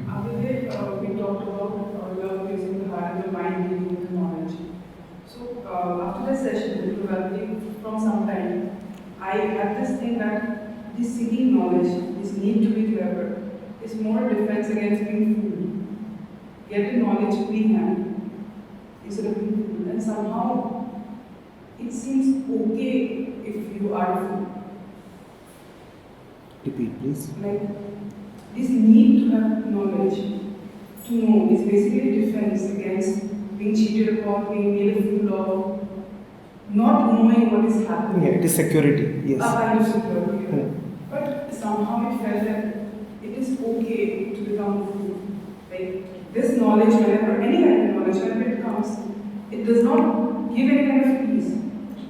Advait, we talked about love using the heart and the mind using the knowledge. So after the session, it will developing from some time, I had this thing that this seeking knowledge, this need to be clever, is more defense against being fooled. Get the knowledge we have instead of being fooled. And somehow it seems okay if you are a fool. Repeat, please. Like this need to have knowledge, to know, is basically defense against being cheated upon, being made a fool of, not knowing what is happening. Yeah, it is security, yes. A kind of security. But somehow it felt that it is okay to become a fool. Like this knowledge, whenever, any kind of knowledge, whenever it comes, it does not give any kind of peace.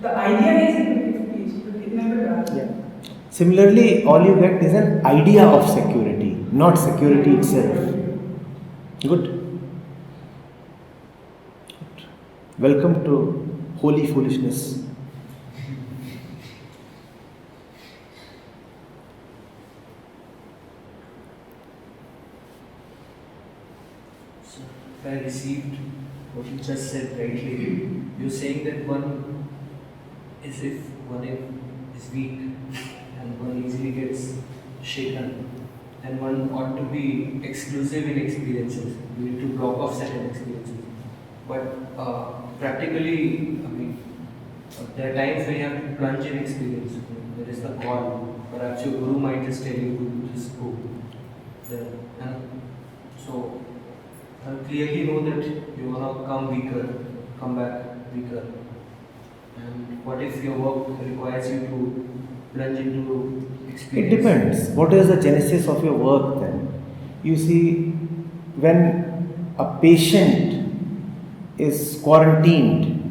The idea is it will give peace, but it never does. Yeah. Similarly, all you get is an idea of security, not security itself. Good. Welcome to holy foolishness. I received what you just said rightly. You're saying that one is if one is weak and one easily gets shaken, and one ought to be exclusive in experiences. You need to block off certain experiences. But practically, I mean, there are times when you have to plunge in experience. There is the call. Perhaps your guru might just tell you to just go. So I clearly know that you want to come weaker, come back weaker. And what if your work requires you to plunge into experience? It depends. What is the genesis of your work then? You see, when a patient is quarantined,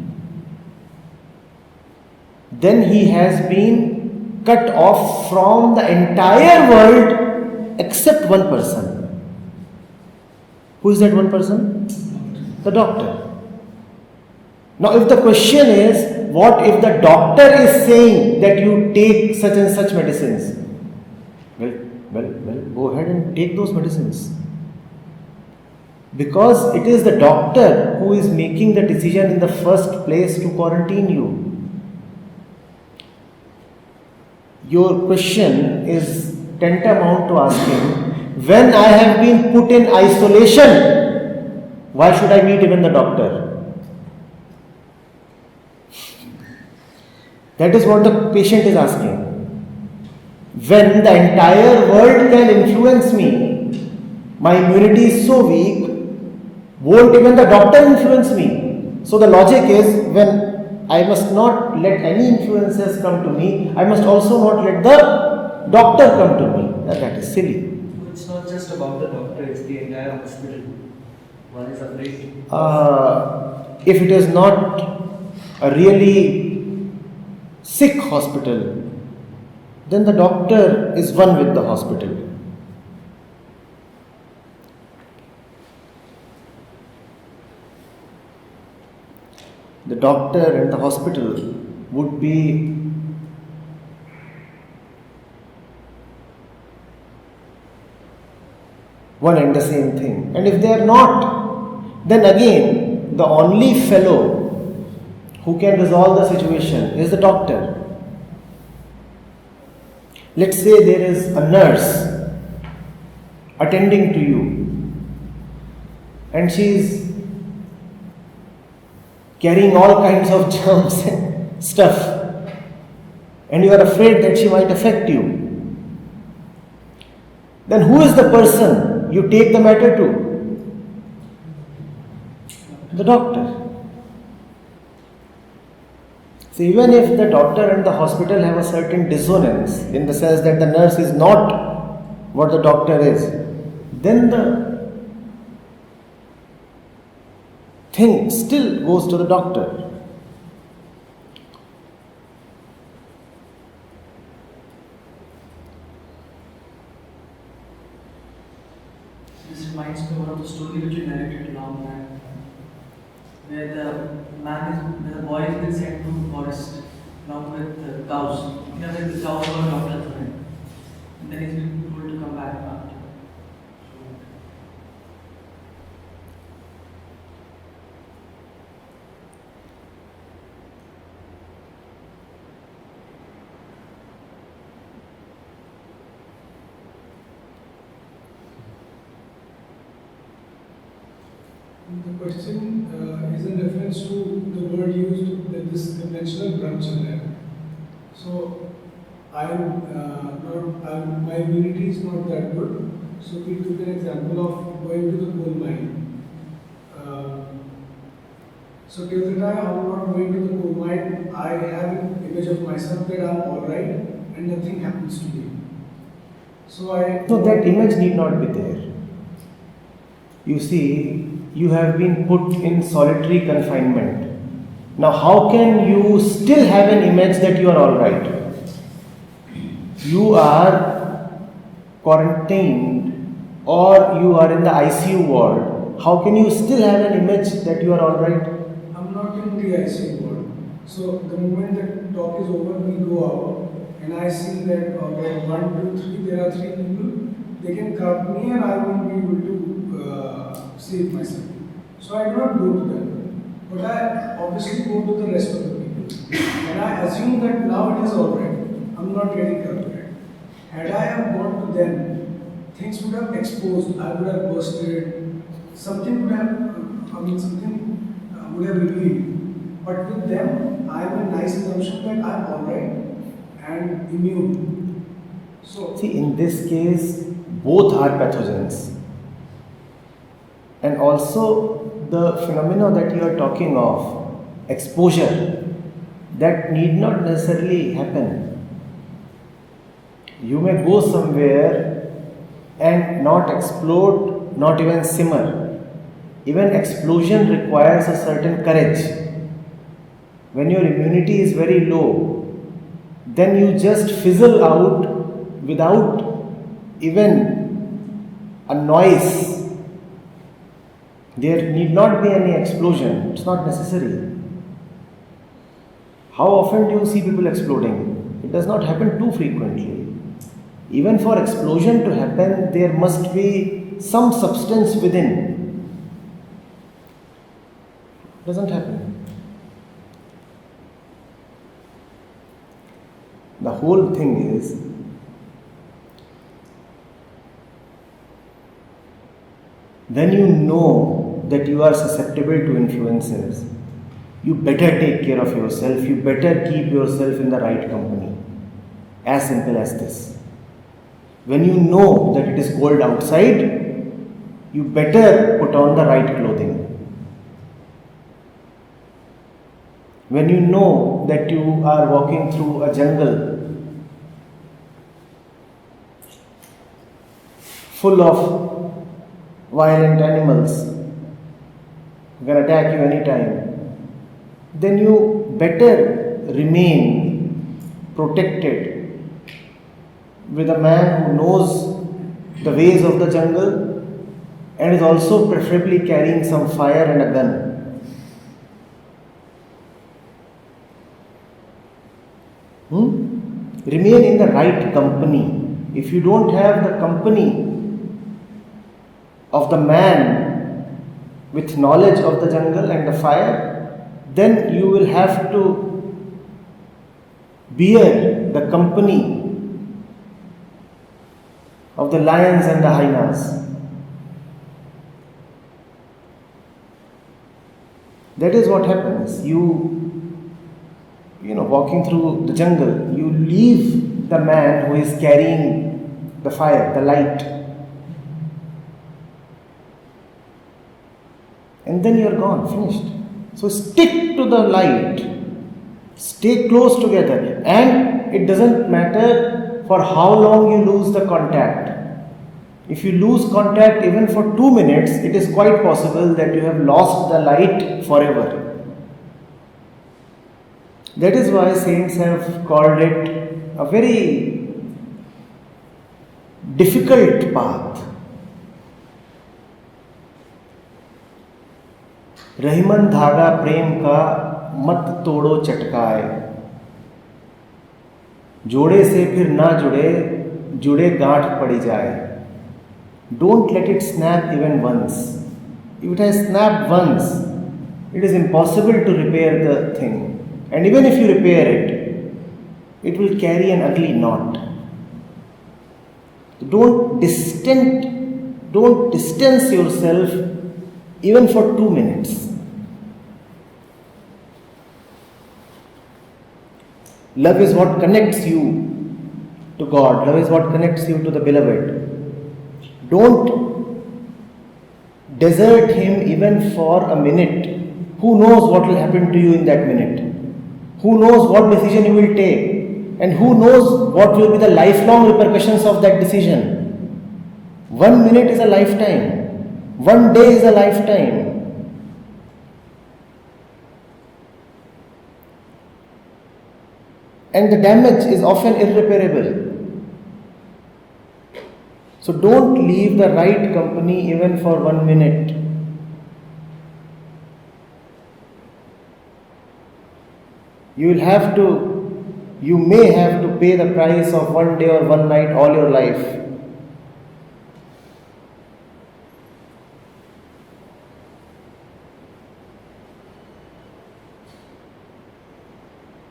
then he has been cut off from the entire world except one person. Who is that one person? The doctor. Now, if the question is, what if the doctor is saying that you take such and such medicines? Well, go ahead and take those medicines. Because it is the doctor who is making the decision in the first place to quarantine you. Your question is tantamount to asking, when I have been put in isolation, why should I meet even the doctor? That is what the patient is asking. When the entire world can influence me, my immunity is so weak, won't even the doctor influence me? So the logic is, when I must not let any influences come to me, I must also not let the doctor come to me. That is silly. It's not just about the doctor, it's the entire hospital. One is afraid. If it is not a really sick hospital, then the doctor is one with the hospital. The doctor and the hospital would be one and the same thing. And if they are not, then again, the only fellow who can resolve the situation is the doctor. Let's say there is a nurse attending to you and she is carrying all kinds of germs and stuff, and you are afraid that she might affect you. Then who is the person you take the matter to? The doctor. So even if the doctor and the hospital have a certain dissonance in the sense that the nurse is not what the doctor is, then the thing still goes to the doctor. This reminds me of one of the stories which you narrated long back, where the boy has been sent to the forest along with cows. When the cows were doctor for him, and then he's been told to come back after. The question is in reference to the word used, that this conventional brahmacharya. So, my immunity is not that good. So, we took an example of going to the coal mine. So, till the time I am not going to the coal mine, I have an image of myself that I am alright and nothing happens to me. So, that image need not be there. You see, you have been put in solitary confinement. Now, how can you still have an image that you are alright? You are quarantined or you are in the ICU ward. How can you still have an image that you are alright? I'm not in the ICU ward. So, the moment the talk is over, we go out and I see that 1, 2, 3, there are 3 people. They can cut me and I won't be able to save myself. So I do not go to them, but I obviously go to the rest of the people. And I assume that now it is alright. I'm not getting corrupted. Had I have gone to them, things would have exposed. I would have busted. Something would have, would have revealed. But with them, I have a nice assumption that I'm alright and immune. So See, in this case, both are pathogens. And also, the phenomena that you are talking of, exposure, that need not necessarily happen. You may go somewhere and not explode, not even simmer. Even explosion requires a certain courage. When your immunity is very low, then you just fizzle out without even a noise. There need not be any explosion, it's not necessary. How often do you see people exploding? It does not happen too frequently. Even for explosion to happen, there must be some substance within. It doesn't happen. The whole thing is when you know that you are susceptible to influences, you better take care of yourself, you better keep yourself in the right company. As simple as this. When you know that it is cold outside, you better put on the right clothing. When you know that you are walking through a jungle full of violent animals who can attack you anytime, then you better remain protected with a man who knows the ways of the jungle and is also preferably carrying some fire and a gun. Remain in the right company. If you don't have the company of the man with knowledge of the jungle and the fire, then you will have to bear the company of the lions and the hyenas. That is what happens. Walking through the jungle, you leave the man who is carrying the fire, the light, and then you are gone, finished. So stick to the light, stay close together, and it doesn't matter for how long you lose the contact. If you lose contact even for 2 minutes, it is quite possible that you have lost the light forever. That is why saints have called it a very difficult path. Rahiman धागा प्रेम का मत तोड़ो चटकाए, जोड़े से फिर ना जुड़े, जुड़े गांठ पड़ी जाए. Don't let it snap even once. If it has snapped once, it is impossible to repair the thing. And even if you repair it, it will carry an ugly knot. Don't distance yourself even for 2 minutes. Love is what connects you to God. Love is what connects you to the Beloved. Don't desert Him even for a minute. Who knows what will happen to you in that minute? Who knows what decision you will take? And who knows what will be the lifelong repercussions of that decision? 1 minute is a lifetime. 1 day is a lifetime. And the damage is often irreparable. So don't leave the right company even for 1 minute. You may have to pay the price of 1 day or 1 night all your life.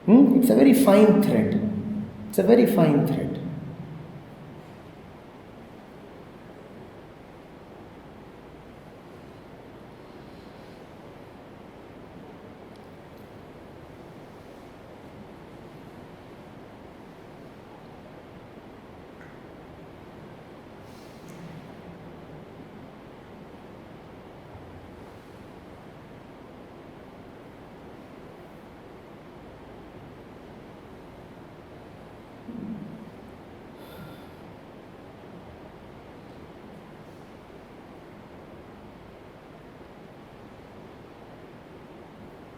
It's a very fine thread. It's a very fine thread.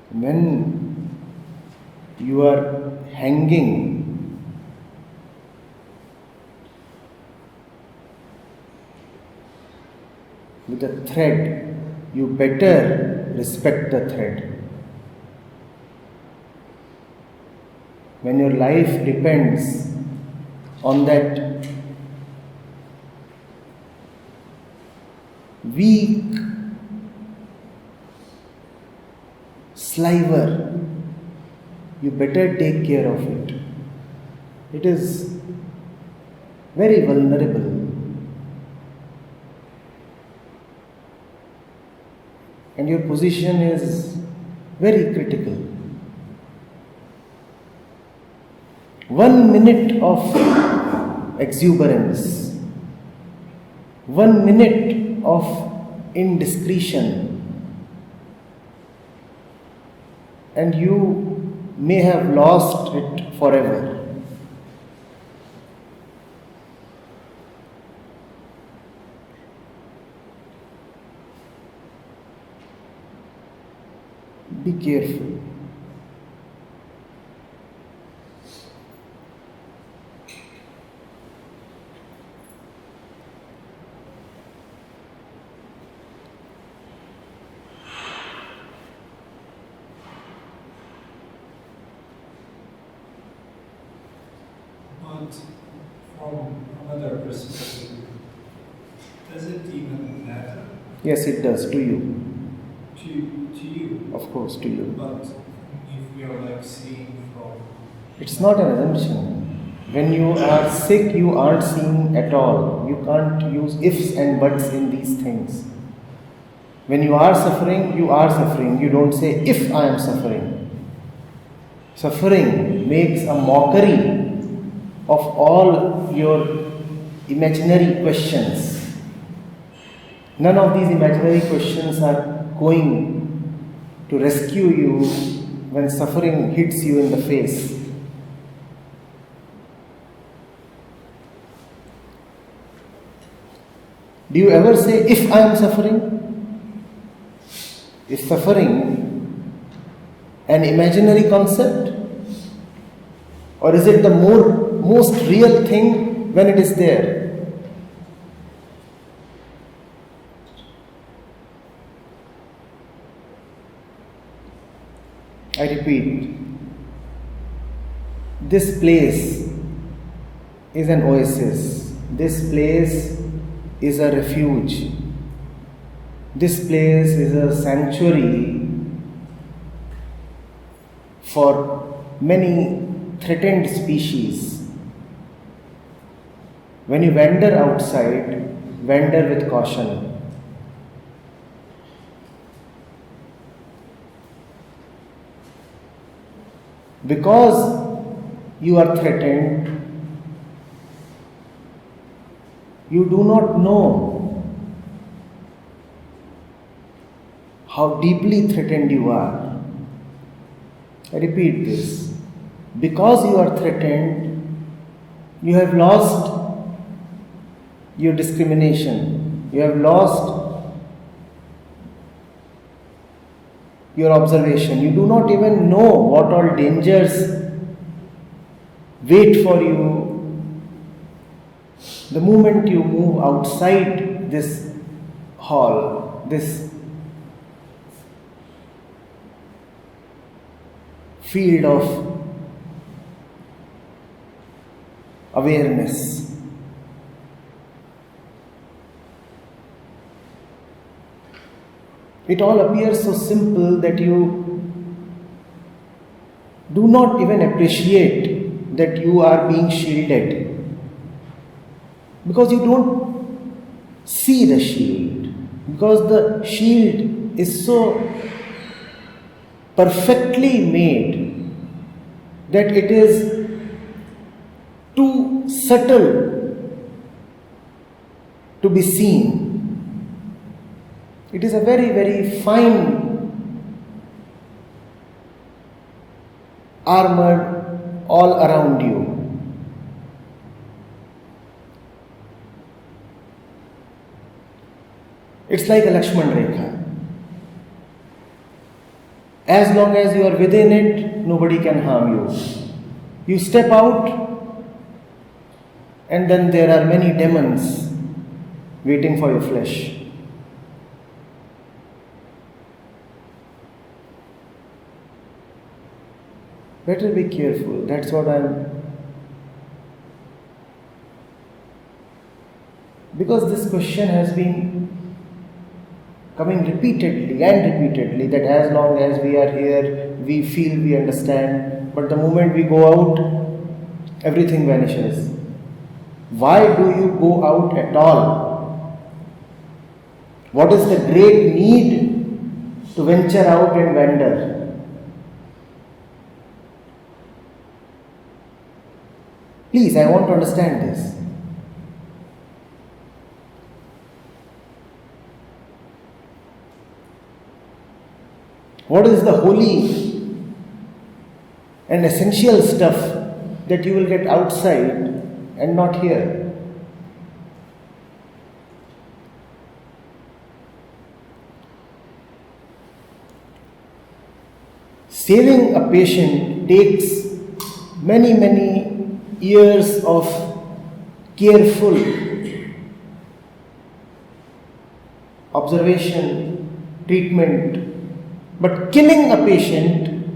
When you are hanging with a thread, you better respect the thread. When your life depends on that weak sliver, you better take care of it. It is very vulnerable. And your position is very critical. 1 minute of exuberance, 1 minute of indiscretion, and you may have lost it forever. Be careful. But from another perspective, does it even matter Yes, it does to you. to you? Of course, to you. But if we are like seeing from It's not an assumption. When you are sick, you aren't seeing at all. You can't use ifs and buts in these things. When you are suffering, you are suffering. You don't say, if I am suffering. Suffering makes a mockery of all your imaginary questions. None of these imaginary questions are going to rescue you when suffering hits you in the face. Do you ever say, if I am suffering? Is suffering an imaginary concept? Or is it the most real thing when it is there? I repeat, this place is an oasis. This place is a refuge. This place is a sanctuary for many threatened species. When you wander outside, wander with caution. Because you are threatened, you do not know how deeply threatened you are. I repeat this. Because you are threatened, you have lost your discrimination. You have lost your observation. You do not even know what all dangers wait for you the moment you move outside this hall, this field of awareness. It all appears so simple that you do not even appreciate that you are being shielded, because you don't see the shield, because the shield is so perfectly made that it is too subtle to be seen. It is a very, very fine armor all around you. It's like a Lakshman Rekha. As long as you are within it, nobody can harm you. You step out, and then there are many demons waiting for your flesh. Better be careful. That's what because this question has been coming repeatedly and repeatedly, that as long as we are here, we feel we understand, but the moment we go out, everything vanishes. Why do you go out at all? What is the great need to venture out and wander? Please, I want to understand this. What is the holy and essential stuff that you will get outside and not here? Saving a patient takes many, many years of careful observation, treatment, but killing a patient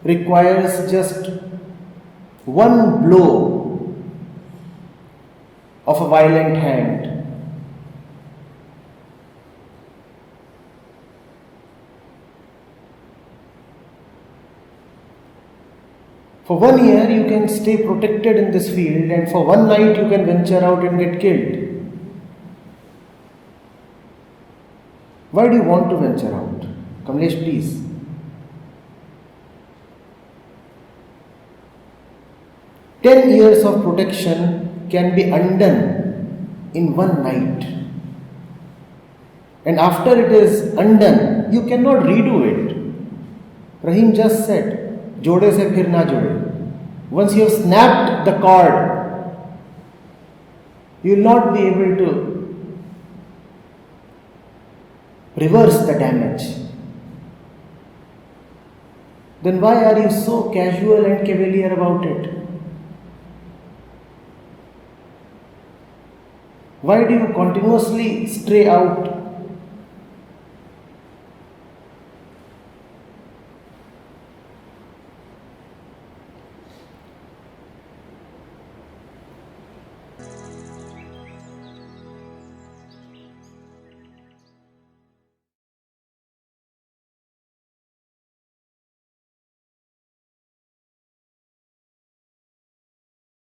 requires just one blow of a violent hand. For 1 year you can stay protected in this field, and for one night you can venture out and get killed. Why do you want to venture out? Kamlesh, please. "10 years of protection can be undone in one night. And after it is undone, you cannot redo it." Rahim just said, "Jode se phir na jode." Once you have snapped the cord, you will not be able to reverse the damage. Then why are you so casual and cavalier about it? Why do you continuously stray out